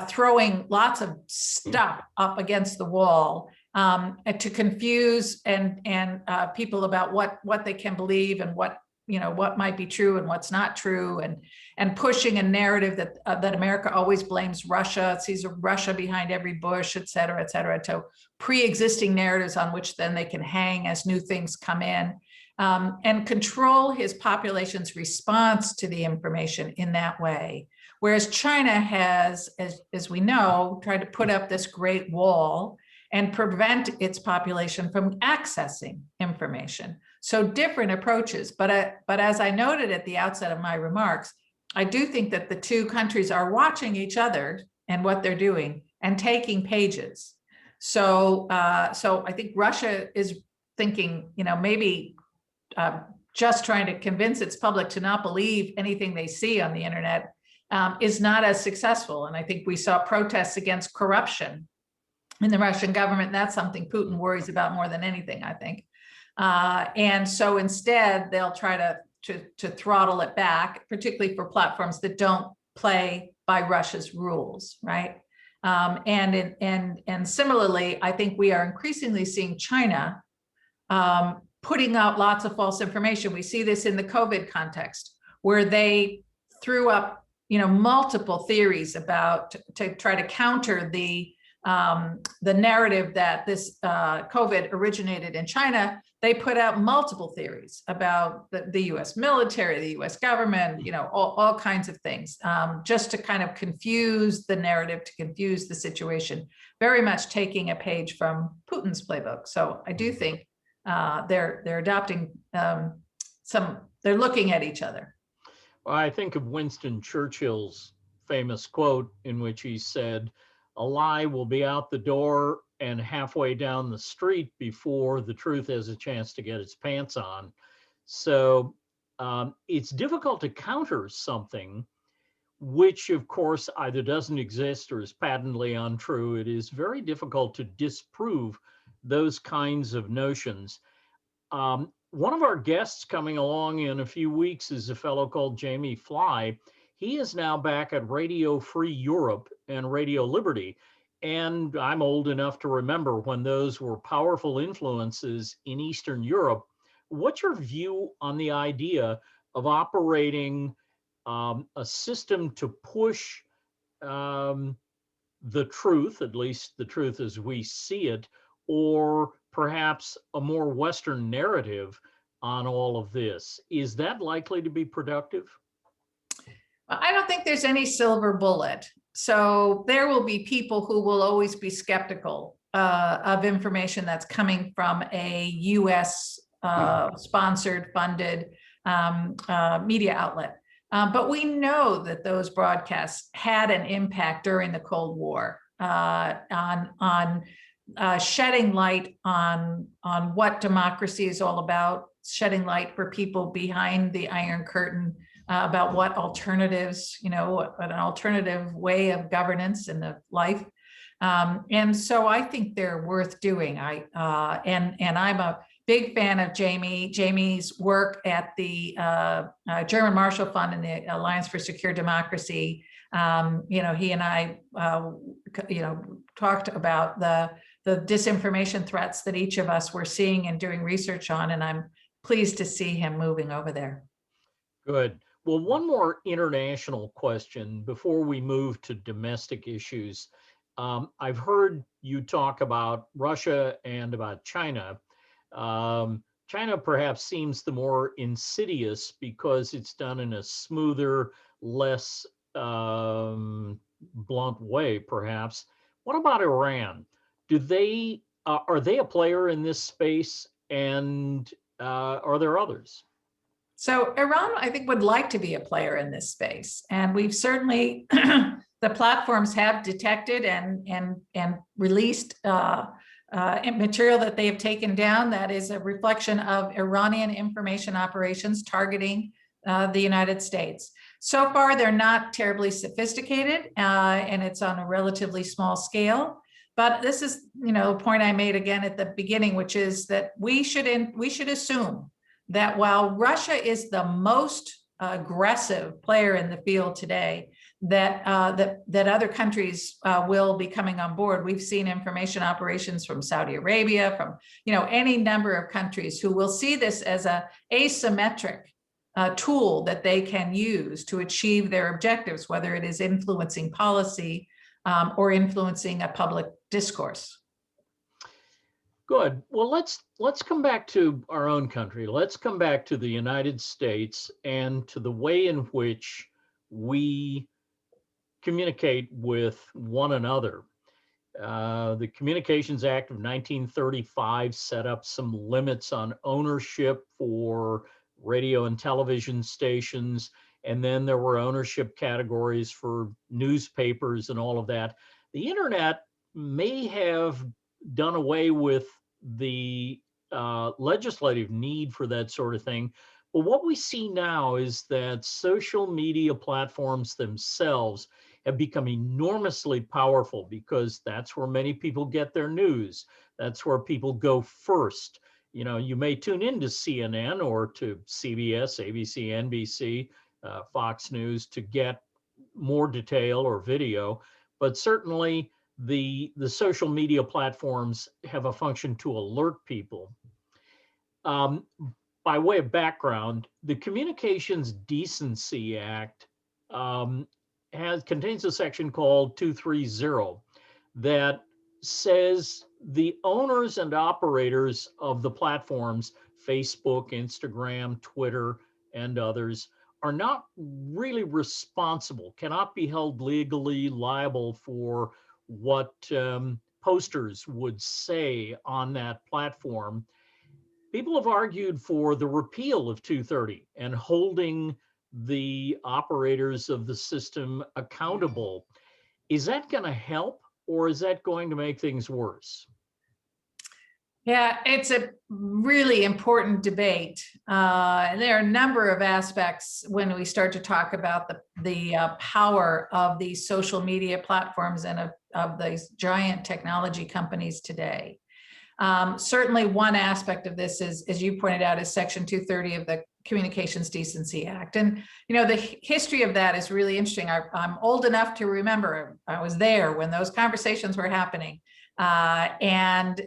Speaker 2: throwing lots of stuff up against the wall to confuse and people about what they can believe and what might be true and what's not true, and pushing a narrative that America always blames Russia, sees Russia behind every bush, et cetera, to pre-existing narratives on which then they can hang as new things come in, and control his population's response to the information in that way. Whereas China has, as we know, tried to put up this great wall and prevent its population from accessing information. So different approaches, but as I noted at the outset of my remarks, I do think that the two countries are watching each other and what they're doing and taking pages. So I think Russia is thinking, maybe just trying to convince its public to not believe anything they see on the internet is not as successful. And I think we saw protests against corruption in the Russian government. That's something Putin worries about more than anything, I think. And so instead, they'll try to throttle it back, particularly for platforms that don't play by Russia's rules, right? And similarly, I think we are increasingly seeing China putting out lots of false information. We see this in the COVID context, where they threw up, multiple theories about to try to counter the narrative that this COVID originated in China, they put out multiple theories about the US military, the US government, all kinds of things, just to kind of confuse the narrative, to confuse the situation, very much taking a page from Putin's playbook. So I do think they're adopting they're looking at each other.
Speaker 1: Well, I think of Winston Churchill's famous quote in which he said, "A lie will be out the door and halfway down the street before the truth has a chance to get its pants on." So it's difficult to counter something which, of course, either doesn't exist or is patently untrue. It is very difficult to disprove those kinds of notions. One of our guests coming along in a few weeks is a fellow called Jamie Fly. He is now back at Radio Free Europe and Radio Liberty. And I'm old enough to remember when those were powerful influences in Eastern Europe. What's your view on the idea of operating a system to push the truth, at least the truth as we see it, or perhaps a more Western narrative on all of this? Is that likely to be productive?
Speaker 2: I don't think there's any silver bullet. So there will be people who will always be skeptical of information that's coming from a US sponsored, funded media outlet. But we know that those broadcasts had an impact during the Cold War on shedding light on what democracy is all about, shedding light for people behind the Iron Curtain about what alternatives, an alternative way of governance and of life. And so I think they're worth doing. And I'm a big fan of Jamie's work at the German Marshall Fund and the Alliance for Secure Democracy. He and I, talked about the disinformation threats that each of us were seeing and doing research on, and I'm pleased to see him moving over there.
Speaker 1: Good. Well, one more international question before we move to domestic issues. I've heard you talk about Russia and about China. China perhaps seems the more insidious because it's done in a smoother, less blunt way, perhaps. What about Iran? Are they a player in this space, and are there others?
Speaker 2: So Iran, I think, would like to be a player in this space, and we've certainly the platforms have detected and released material that they have taken down that is a reflection of Iranian information operations targeting the United States. So far, they're not terribly sophisticated, and it's on a relatively small scale. But this is, a point I made again at the beginning, which is that we should assume that while Russia is the most aggressive player in the field today, that other countries will be coming on board. We've seen information operations from Saudi Arabia, from any number of countries who will see this as a asymmetric tool that they can use to achieve their objectives, whether it is influencing policy or influencing a public discourse.
Speaker 1: Good. Well, let's come back to our own country. Let's come back to the United States and to the way in which we communicate with one another. The Communications Act of 1935 set up some limits on ownership for radio and television stations, and then there were ownership categories for newspapers and all of that. The internet may have done away with the legislative need for that sort of thing. But what we see now is that social media platforms themselves have become enormously powerful because that's where many people get their news. That's where people go first. You may tune into CNN or to CBS, ABC, NBC, Fox News to get more detail or video, but certainly the social media platforms have a function to alert people. By way of background, the Communications Decency Act contains a section called 230 that says the owners and operators of the platforms, Facebook, Instagram, Twitter, and others, are not really responsible, cannot be held legally liable for what posters would say on that platform. People have argued for the repeal of 230 and holding the operators of the system accountable. Is that going to help, or is that going to make things worse?
Speaker 2: Yeah, it's a really important debate. There are a number of aspects when we start to talk about the power of these social media platforms and of these giant technology companies today. Certainly one aspect of this is, as you pointed out, is Section 230 of the Communications Decency Act. And, you know, the history of that is really interesting. I'm old enough to remember, I was there when those conversations were happening. And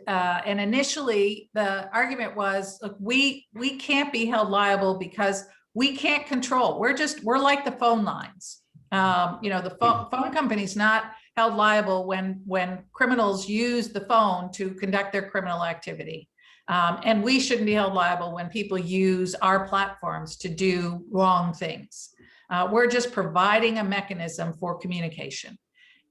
Speaker 2: initially the argument was, look, we can't be held liable because we can't control. We're like the phone lines. You know, the phone company's not held liable when criminals use the phone to conduct their criminal activity. And we shouldn't be held liable when people use our platforms to do wrong things. We're just providing a mechanism for communication.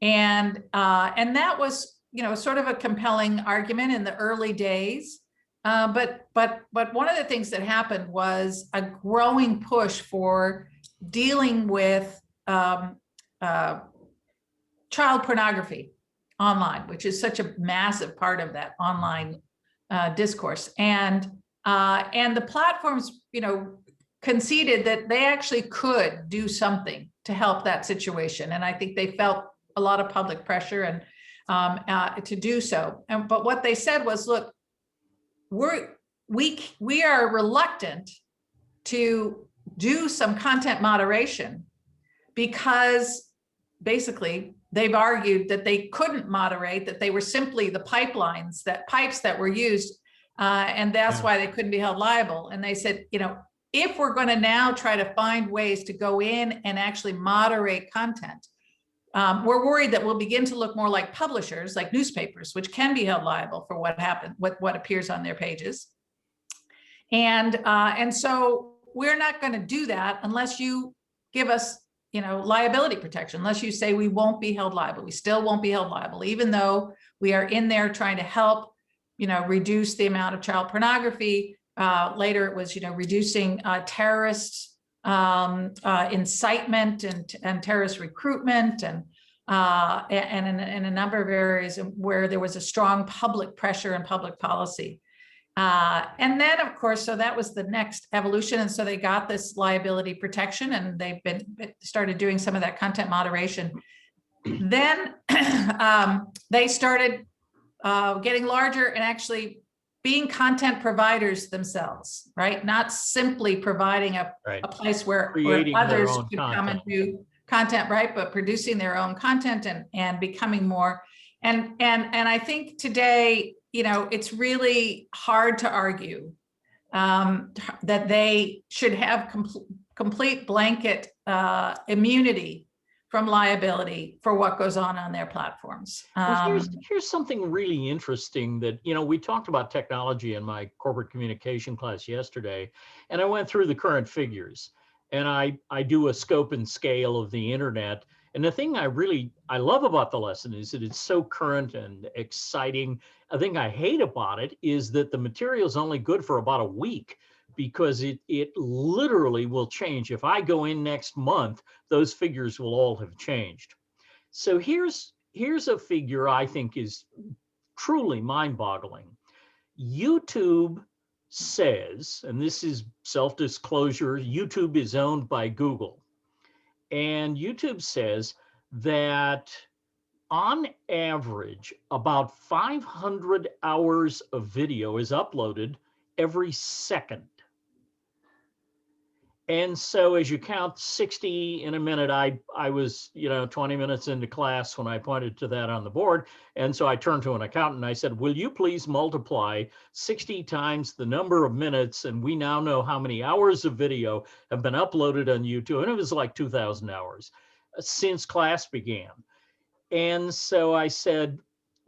Speaker 2: And that was, you know, sort of a compelling argument in the early days. But one of the things that happened was a growing push for dealing with child pornography online, which is such a massive part of that online discourse. And the platforms, you know, conceded that they actually could do something to help that situation. And I think they felt a lot of public pressure and to do so. But what they said was, look, we are reluctant to do some content moderation because basically they've argued that they couldn't moderate, that they were simply the pipes that were used, and that's why they couldn't be held liable. And they said, you know, if we're going to now try to find ways to go in and actually moderate content, we're worried that we'll begin to look more like publishers, like newspapers, which can be held liable for what happened, what appears on their pages. And so we're not going to do that unless you give us, you know, liability protection, unless you say we won't be held liable. We still won't be held liable, even though we are in there trying to help, you know, reduce the amount of child pornography. Later it was, you know, reducing terrorist incitement and terrorist recruitment and in a number of areas where there was a strong public pressure and public policy. And then, of course, so that was the next evolution. And so they got this liability protection and they've started doing some of that content moderation. Then they started getting larger and actually being content providers themselves, right? Not simply providing a place where others could come and do content, right? But producing their own content and becoming more. And I think today, you know, it's really hard to argue that they should have complete blanket immunity from liability for what goes on their platforms.
Speaker 1: Well, here's something really interesting that, you know, we talked about technology in my corporate communication class yesterday, and I went through the current figures, and I do a scope and scale of the internet. And the thing I love about the lesson is that it's so current and exciting. The thing I hate about it is that the material is only good for about a week, because it literally will change. If I go in next month, those figures will all have changed. So here's a figure I think is truly mind-boggling. YouTube says, and this is self-disclosure, YouTube is owned by Google. And YouTube says that on average, about 500 hours of video is uploaded every second. And so as you count 60 in a minute, I was, you know, 20 minutes into class when I pointed to that on the board. And so I turned to an accountant and I said, will you please multiply 60 times the number of minutes? And we now know how many hours of video have been uploaded on YouTube. And it was like 2,000 hours since class began. And so I said,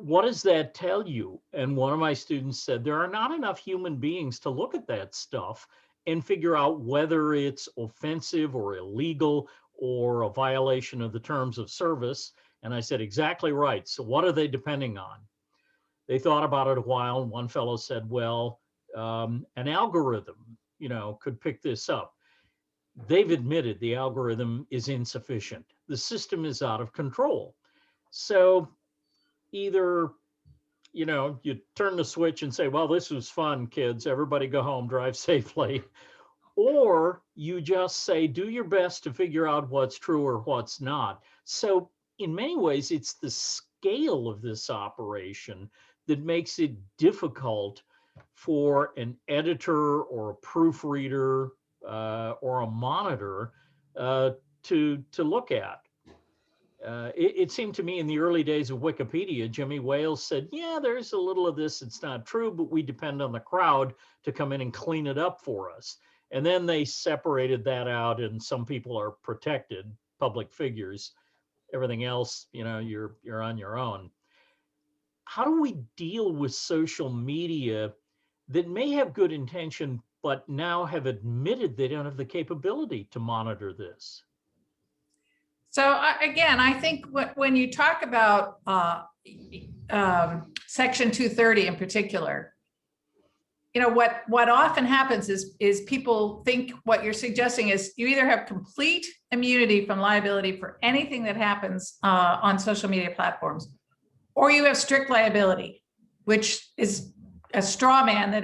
Speaker 1: what does that tell you? And one of my students said, there are not enough human beings to look at that stuff and figure out whether it's offensive or illegal or a violation of the terms of service. And I said, exactly right. So what are they depending on? They thought about it a while. And one fellow said, well, an algorithm, could pick this up. They've admitted the algorithm is insufficient. The system is out of control. So either you turn the switch and say, well, this was fun, kids, everybody go home, drive safely. Or you just say, do your best to figure out what's true or what's not. So in many ways, it's the scale of this operation that makes it difficult for an editor or a proofreader or a monitor to look at. It seemed to me in the early days of Wikipedia, Jimmy Wales said, yeah, there's a little of this that's not true, but we depend on the crowd to come in and clean it up for us. And then they separated that out, and some people are protected, public figures. Everything else, you're on your own. How do we deal with social media that may have good intention, but now have admitted they don't have the capability to monitor this?
Speaker 2: So again, I think when you talk about Section 230 in particular, what often happens is people think what you're suggesting is you either have complete immunity from liability for anything that happens on social media platforms, or you have strict liability, which is a straw man that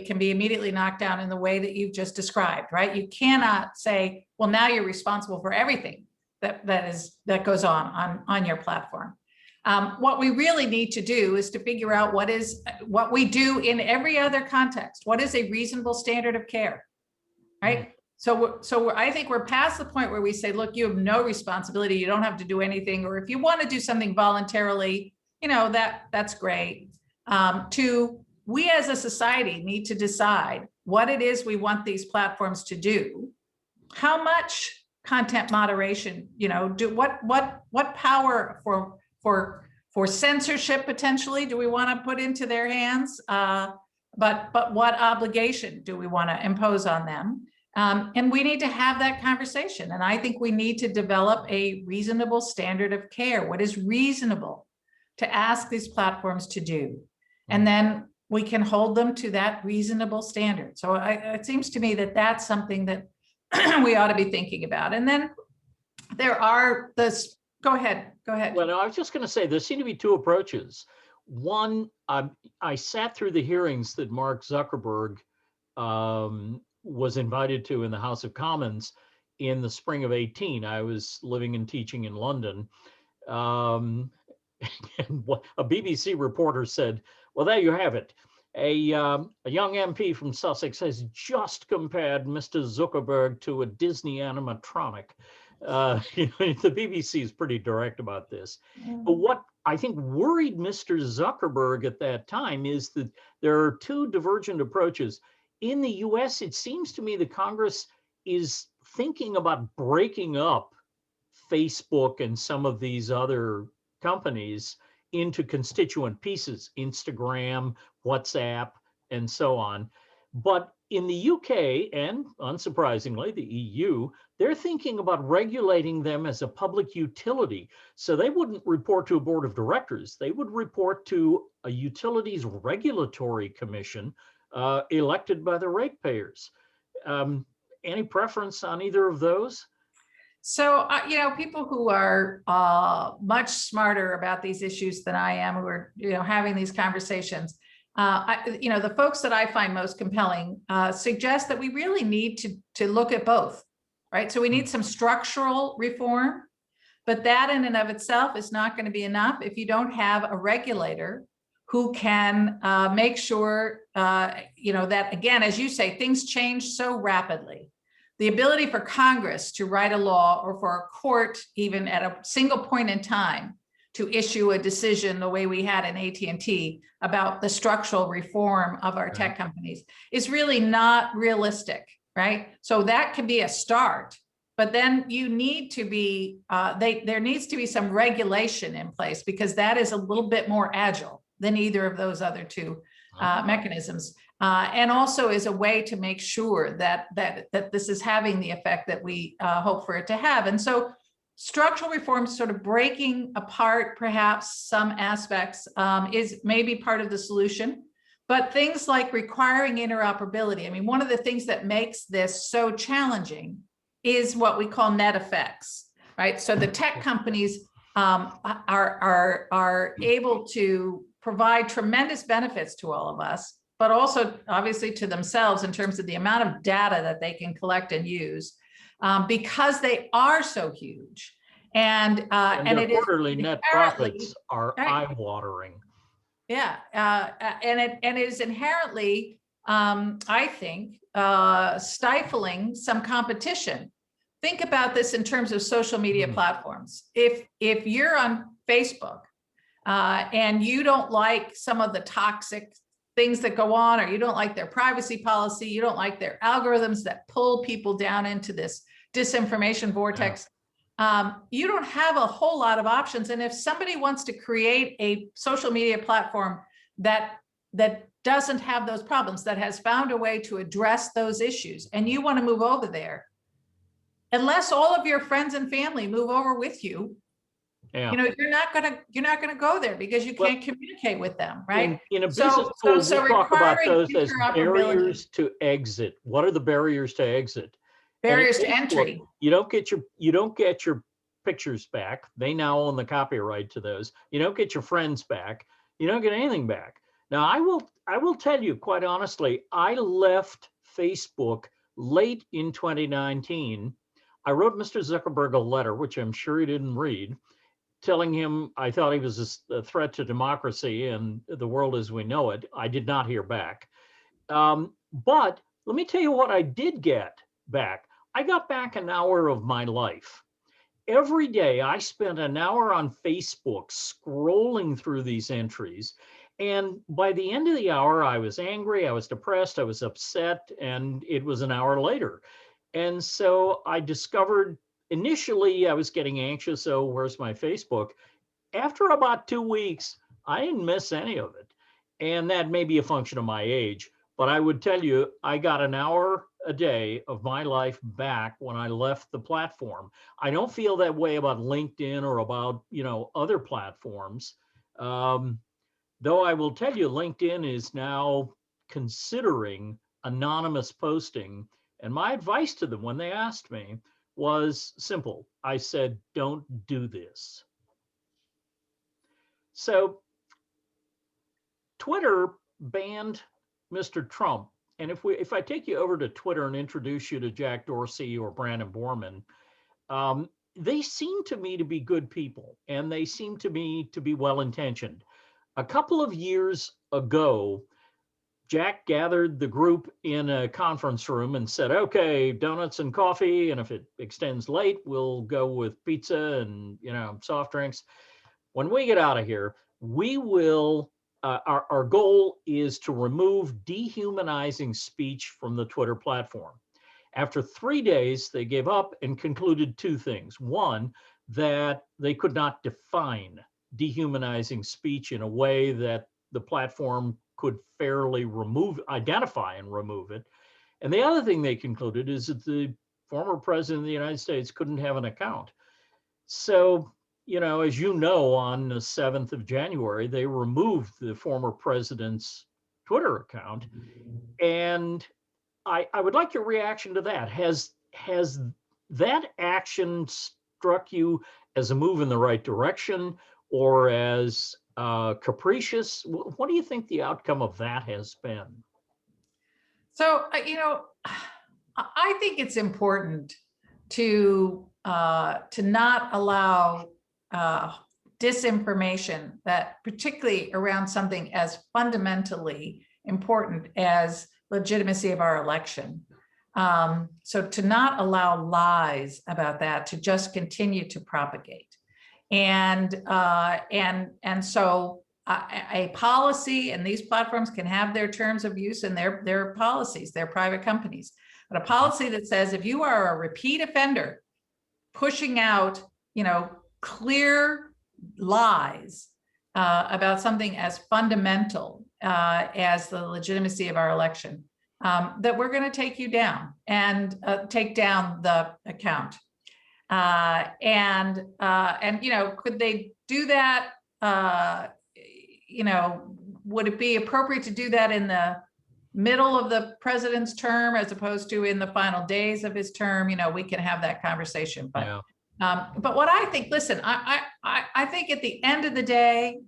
Speaker 2: can be immediately knocked down in the way that you've just described, right? You cannot say, well, now you're responsible for everything that goes on your platform. What we really need to do is to figure out what we do in every other context. What is a reasonable standard of care, right? So I think we're past the point where we say, look, you have no responsibility. You don't have to do anything. Or if you want to do something voluntarily, that's great. We as a society need to decide what it is we want these platforms to do, how much content moderation, what power for censorship potentially do we want to put into their hands? But what obligation do we want to impose on them? And we need to have that conversation. And I think we need to develop a reasonable standard of care. What is reasonable to ask these platforms to do? And then we can hold them to that reasonable standard. So it seems to me that that's something that we ought to be thinking about. And then there are go ahead.
Speaker 1: Well, no, I was just going to say, there seem to be two approaches. One, I sat through the hearings that Mark Zuckerberg was invited to in the House of Commons in the spring of 2018. I was living and teaching in London. And a BBC reporter said, well, there you have it. A young MP from Sussex has just compared Mr. Zuckerberg to a Disney animatronic. The BBC is pretty direct about this. But what I think worried Mr. Zuckerberg at that time is that there are two divergent approaches. In the US, it seems to me the Congress is thinking about breaking up Facebook and some of these other companies into constituent pieces, Instagram, WhatsApp, and so on. But in the UK, and unsurprisingly, the EU, they're thinking about regulating them as a public utility. So they wouldn't report to a board of directors. They would report to a utilities regulatory commission elected by the ratepayers. Any preference on either of those?
Speaker 2: So, people who are much smarter about these issues than I am, who are, having these conversations, the folks that I find most compelling suggest that we really need to look at both, right? So we need some structural reform, but that in and of itself is not going to be enough if you don't have a regulator who can make sure, that, again, as you say, things change so rapidly. The ability for Congress to write a law, or for a court, even at a single point in time, to issue a decision the way we had in AT&T about the structural reform of our tech companies, is really not realistic, right? So that can be a start, but then you need to be, there needs to be some regulation in place, because that is a little bit more agile than either of those other two mechanisms. And also is a way to make sure that this is having the effect that we hope for it to have. And so structural reforms, sort of breaking apart perhaps some aspects, is maybe part of the solution. But things like requiring interoperability, I mean, one of the things that makes this so challenging is what we call net effects, right? So the tech companies are able to provide tremendous benefits to all of us, but also obviously to themselves in terms of the amount of data that they can collect and use, because they are so huge. And
Speaker 1: their
Speaker 2: it is
Speaker 1: quarterly net profits are eye-watering.
Speaker 2: Yeah, and it is inherently, I think, stifling some competition. Think about this in terms of social media platforms. If you're on Facebook and you don't like some of the toxic things that go on, or you don't like their privacy policy, you don't like their algorithms that pull people down into this disinformation vortex, you don't have a whole lot of options. And if somebody wants to create a social media platform that doesn't have those problems, that has found a way to address those issues, and you want to move over there, unless all of your friends and family move over with you, you know, you're not gonna go there, because you can't communicate with them, right?
Speaker 1: In a business school, we'll talk about those as barriers to exit. What are the barriers to exit?
Speaker 2: Barriers to entry.
Speaker 1: You don't get your pictures back. They now own the copyright to those. You don't get your friends back. You don't get anything back. Now, I will tell you quite honestly, I left Facebook late in 2019. I wrote Mr. Zuckerberg a letter, which I'm sure he didn't read, telling him I thought he was a threat to democracy and the world as we know it. I did not hear back. But let me tell you what I did get back. I got back an hour of my life. Every day I spent an hour on Facebook scrolling through these entries. And by the end of the hour, I was angry, I was depressed, I was upset, and it was an hour later. And so I discovered, initially I was getting anxious, oh, where's my Facebook? After about 2 weeks, I didn't miss any of it. And that may be a function of my age, but I would tell you, I got an hour a day of my life back when I left the platform. I don't feel that way about LinkedIn or about, other platforms. Though I will tell you, LinkedIn is now considering anonymous posting. And my advice to them when they asked me was simple. I said, don't do this. So Twitter banned Mr. Trump. And if I take you over to Twitter and introduce you to Jack Dorsey or Brandon Borman, they seem to me to be good people, and they seem to me to be well-intentioned. A couple of years ago, Jack gathered the group in a conference room and said, okay, donuts and coffee, and if it extends late, we'll go with pizza and soft drinks. When we get out of here, we will, our goal is to remove dehumanizing speech from the Twitter platform. After 3 days, they gave up and concluded two things. One, that they could not define dehumanizing speech in a way that the platform could fairly identify and remove it. And the other thing they concluded is that the former president of the United States couldn't have an account. So, as you know, on the 7th of January, they removed the former president's Twitter account. And I would like your reaction to that. Has that action struck you as a move in the right direction or as capricious? What do you think the outcome of that has been?
Speaker 2: So, I think it's important to not allow disinformation, that particularly around something as fundamentally important as legitimacy of our election. So to not allow lies about that to just continue to propagate. And so a policy, and these platforms can have their terms of use and their policies, their private companies, but a policy that says if you are a repeat offender pushing out, clear lies about something as fundamental as the legitimacy of our election, that we're going to take you down and take down the account. Could they do that? Would it be appropriate to do that in the middle of the president's term as opposed to in the final days of his term? We can have that conversation. But but what I think, listen, I think at the end of the day,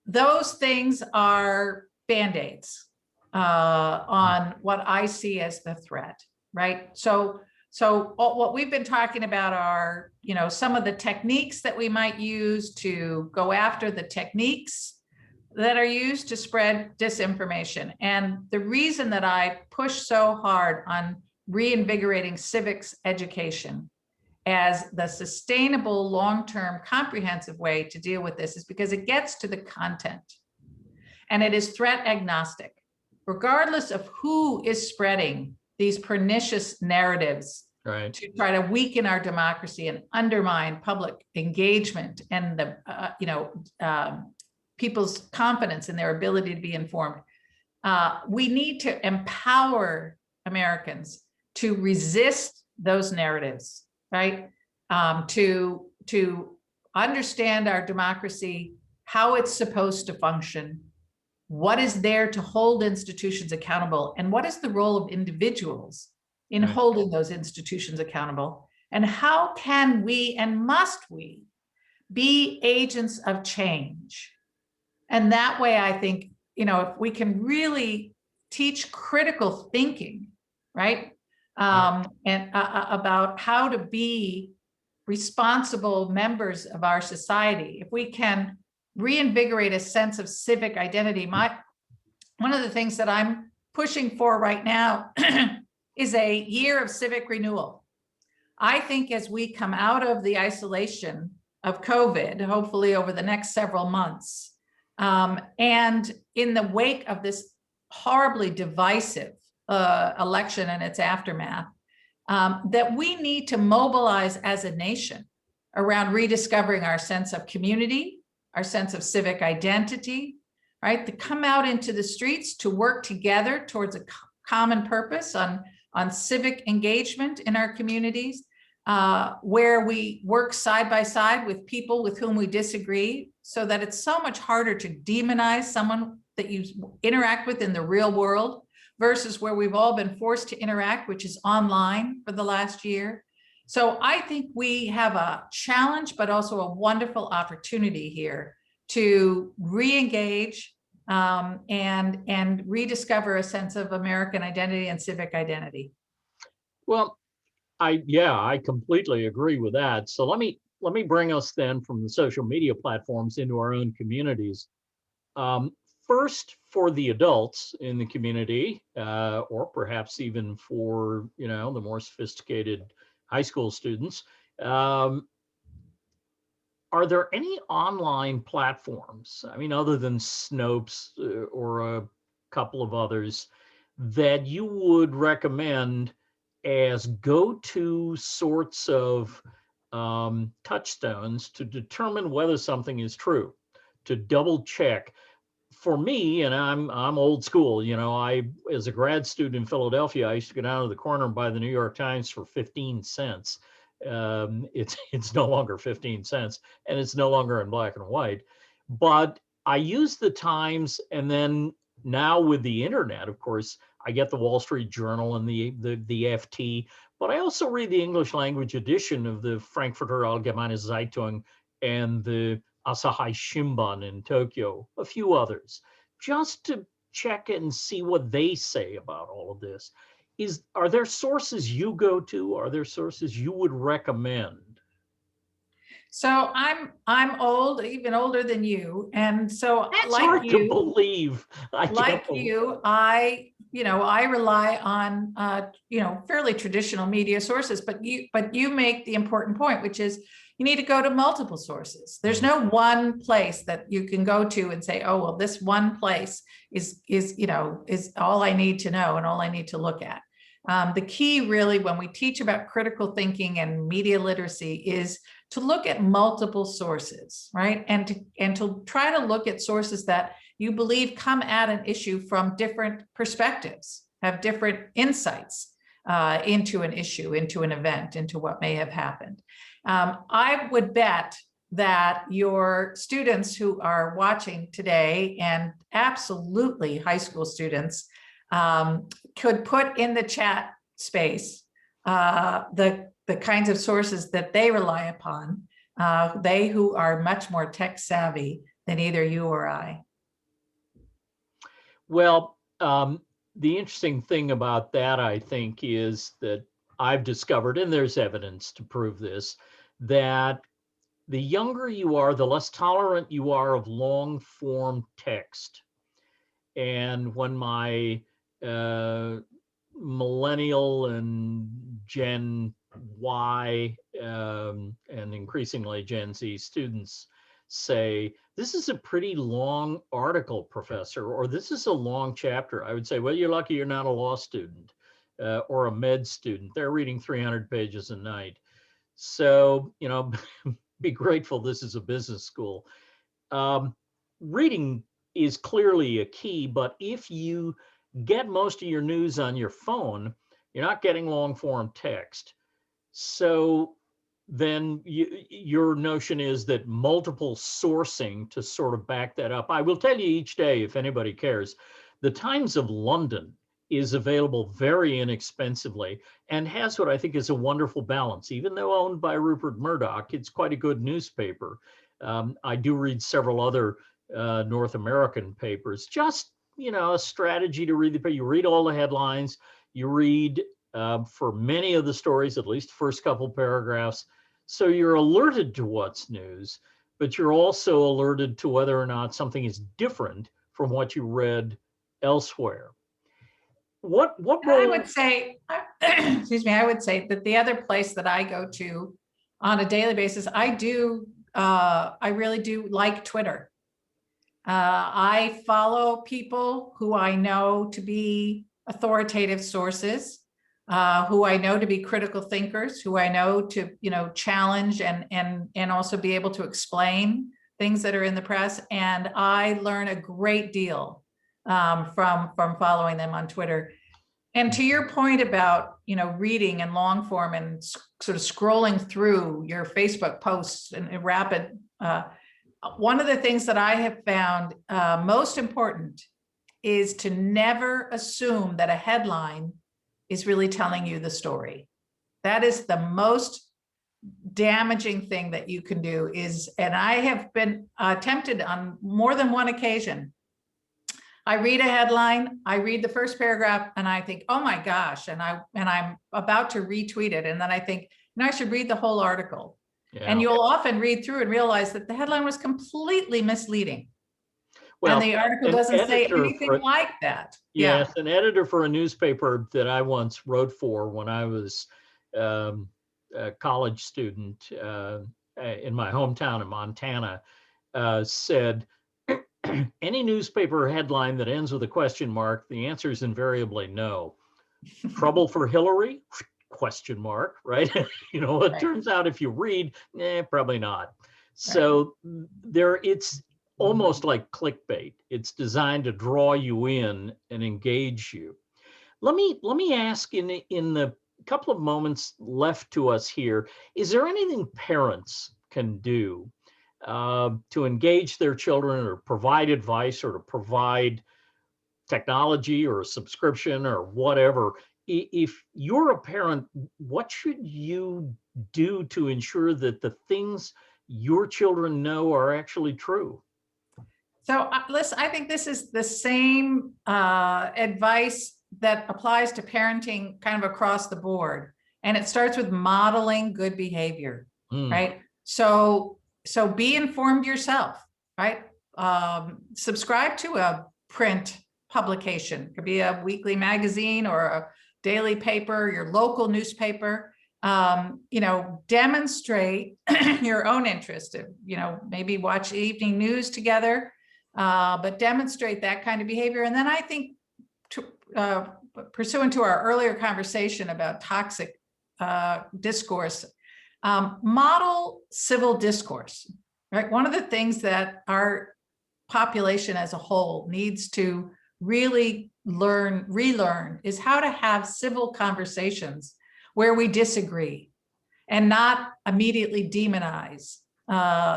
Speaker 2: those things are Band-Aids on what I see as the threat, right? So what we've been talking about are, some of the techniques that we might use to go after the techniques that are used to spread disinformation. And the reason that I push so hard on reinvigorating civics education as the sustainable, long-term, comprehensive way to deal with this is because it gets to the content, and it is threat agnostic, regardless of who is spreading these pernicious narratives to try to weaken our democracy and undermine public engagement and the people's confidence in their ability to be informed. We need to empower Americans to resist those narratives, right? To understand our democracy, how it's supposed to function, what is there to hold institutions accountable, and what is the role of individuals in holding those institutions accountable, and how can we and must we be agents of change? And that way, I think, if we can really teach critical thinking, right? And about how to be responsible members of our society, if we can reinvigorate a sense of civic identity. One of the things that I'm pushing for right now is a year of civic renewal. I think as we come out of the isolation of COVID, hopefully over the next several months, and in the wake of this horribly divisive election and its aftermath, that we need to mobilize as a nation around rediscovering our sense of community, our sense of civic identity, right? To come out into the streets to work together towards a common purpose on civic engagement in our communities, where we work side by side with people with whom we disagree, so that it's so much harder to demonize someone that you interact with in the real world versus where we've all been forced to interact, which is online for the last year. So I think we have a challenge, but also a wonderful opportunity here to re-engage and rediscover a sense of American identity and civic identity.
Speaker 1: Well, I completely agree with that. So let me bring us then from the social media platforms into our own communities. First, for the adults in the community, or perhaps even for the more sophisticated high school students, are there any online platforms, other than Snopes or a couple of others, that you would recommend as go-to sorts of touchstones to determine whether something is true, to double check? For me, and I'm old school, I, as a grad student in Philadelphia, I used to go down to the corner and buy the New York Times for 15 cents. It's no longer 15 cents, and it's no longer in black and white. But I use the Times, and then now with the internet, of course, I get the Wall Street Journal and the FT, but I also read the English language edition of the Frankfurter Allgemeine Zeitung and the Asahi Shimbun in Tokyo, a few others, just to check and see what they say about all of this. Are there sources you go to? Are there sources you would recommend?
Speaker 2: So I'm old, even older than you, and so
Speaker 1: that's hard to believe.
Speaker 2: I rely on fairly traditional media sources, but you make the important point, which is you need to go to multiple sources. There's no one place that you can go to and say, oh, well, this one place is all I need to know and all I need to look at. The key really when we teach about critical thinking and media literacy is to look at multiple sources, right? And to try to look at sources that you believe come at an issue from different perspectives, have different insights into an issue, into an event, into what may have happened. I would bet that your students who are watching today, and absolutely high school students, could put in the chat space the kinds of sources that they rely upon, they who are much more tech savvy than either you or I.
Speaker 1: Well, the interesting thing about that, I think, is that I've discovered, and there's evidence to prove this, that the younger you are, the less tolerant you are of long form text. And when my millennial and Gen Y and increasingly Gen Z students say, this is a pretty long article, professor, or this is a long chapter, I would say, well, you're lucky you're not a law student or a med student. They're reading 300 pages a night. So, you know, be grateful this is a business school. Reading is clearly a key, but if you get most of your news on your phone, you're not getting long form text. So then your notion is that multiple sourcing to sort of back that up. I will tell you each day, if anybody cares, the Times of London is available very inexpensively and has what I think is a wonderful balance. Even though owned by Rupert Murdoch, it's quite a good newspaper. I do read several other North American papers. Just, you know, a strategy to read the paper. You read all the headlines. You read for many of the stories, at least first couple paragraphs. So you're alerted to what's news, but you're also alerted to whether or not something is different from what you read elsewhere. What
Speaker 2: I would say, excuse me, I would say that the other place that I go to on a daily basis, I really do like Twitter. I follow people who I know to be authoritative sources, who I know to be critical thinkers, who I know to, you know, challenge and also be able to explain things that are in the press. And I learn a great deal from following them on Twitter. And to your point about, you know, reading and long form and sort of scrolling through your Facebook posts and rapid, one of the things that I have found most important is to never assume that a headline is really telling you the story. That is the most damaging thing that you can do is, and I have been tempted on more than one occasion. I read a headline, I read the first paragraph and I think, oh my gosh, and I'm about to retweet it. And then I think, no, I should read the whole article. Yeah. And you'll often read through and realize that the headline was completely misleading. Well, and the article doesn't say anything like that.
Speaker 1: Yes, yeah. An editor for a newspaper that I once wrote for when I was a college student in my hometown in Montana said, any newspaper headline that ends with a question mark, the answer is invariably no. Trouble for Hillary? Question mark, right? You know, it turns out if you read, probably not. So it's almost like clickbait. It's designed to draw you in and engage you. Let me ask in the couple of moments left to us here, is there anything parents can do to engage their children or provide advice or to provide technology or a subscription or whatever? If you're a parent, what should you do to ensure that the things your children know are actually true?
Speaker 2: So listen, I think this is the same advice that applies to parenting kind of across the board. And it starts with modeling good behavior, right? So be informed yourself, right? Subscribe to a print publication. It could be a weekly magazine or a daily paper, your local newspaper. You know, demonstrate your own interest. You know, maybe watch evening news together, but demonstrate that kind of behavior. And then I think pursuant to our earlier conversation about toxic discourse, model civil discourse, right? One of the things that our population as a whole needs to really relearn is how to have civil conversations where we disagree and not immediately demonize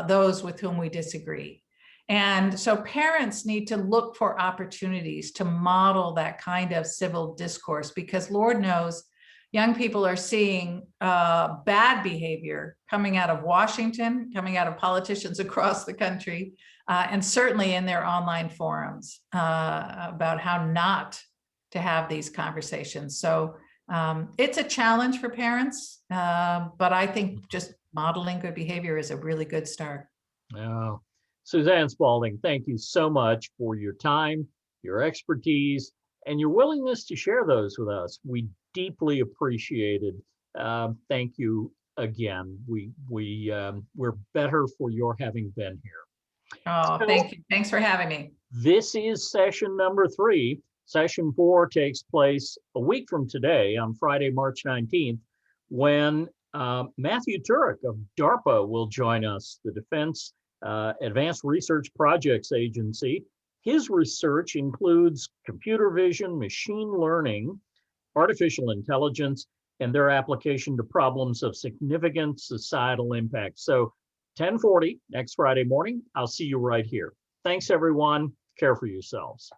Speaker 2: those with whom we disagree. And so parents need to look for opportunities to model that kind of civil discourse, because Lord knows young people are seeing bad behavior coming out of Washington, coming out of politicians across the country, and certainly in their online forums about how not to have these conversations. So it's a challenge for parents, but I think just modeling good behavior is a really good start.
Speaker 1: Suzanne Spaulding, thank you so much for your time, your expertise, and your willingness to share those with us. We deeply appreciate it. Thank you again. We're better for your having been here.
Speaker 2: Oh,
Speaker 1: So,
Speaker 2: thank you. Thanks for having me.
Speaker 1: This is session number 3. Session 4 takes place a week from today on Friday, March 19th, when Matthew Turek of DARPA will join us, the Defense Advanced Research Projects Agency. His research includes computer vision, machine learning, artificial intelligence, and their application to problems of significant societal impact. So 10:40 next Friday morning, I'll see you right here. Thanks, everyone. Care for yourselves.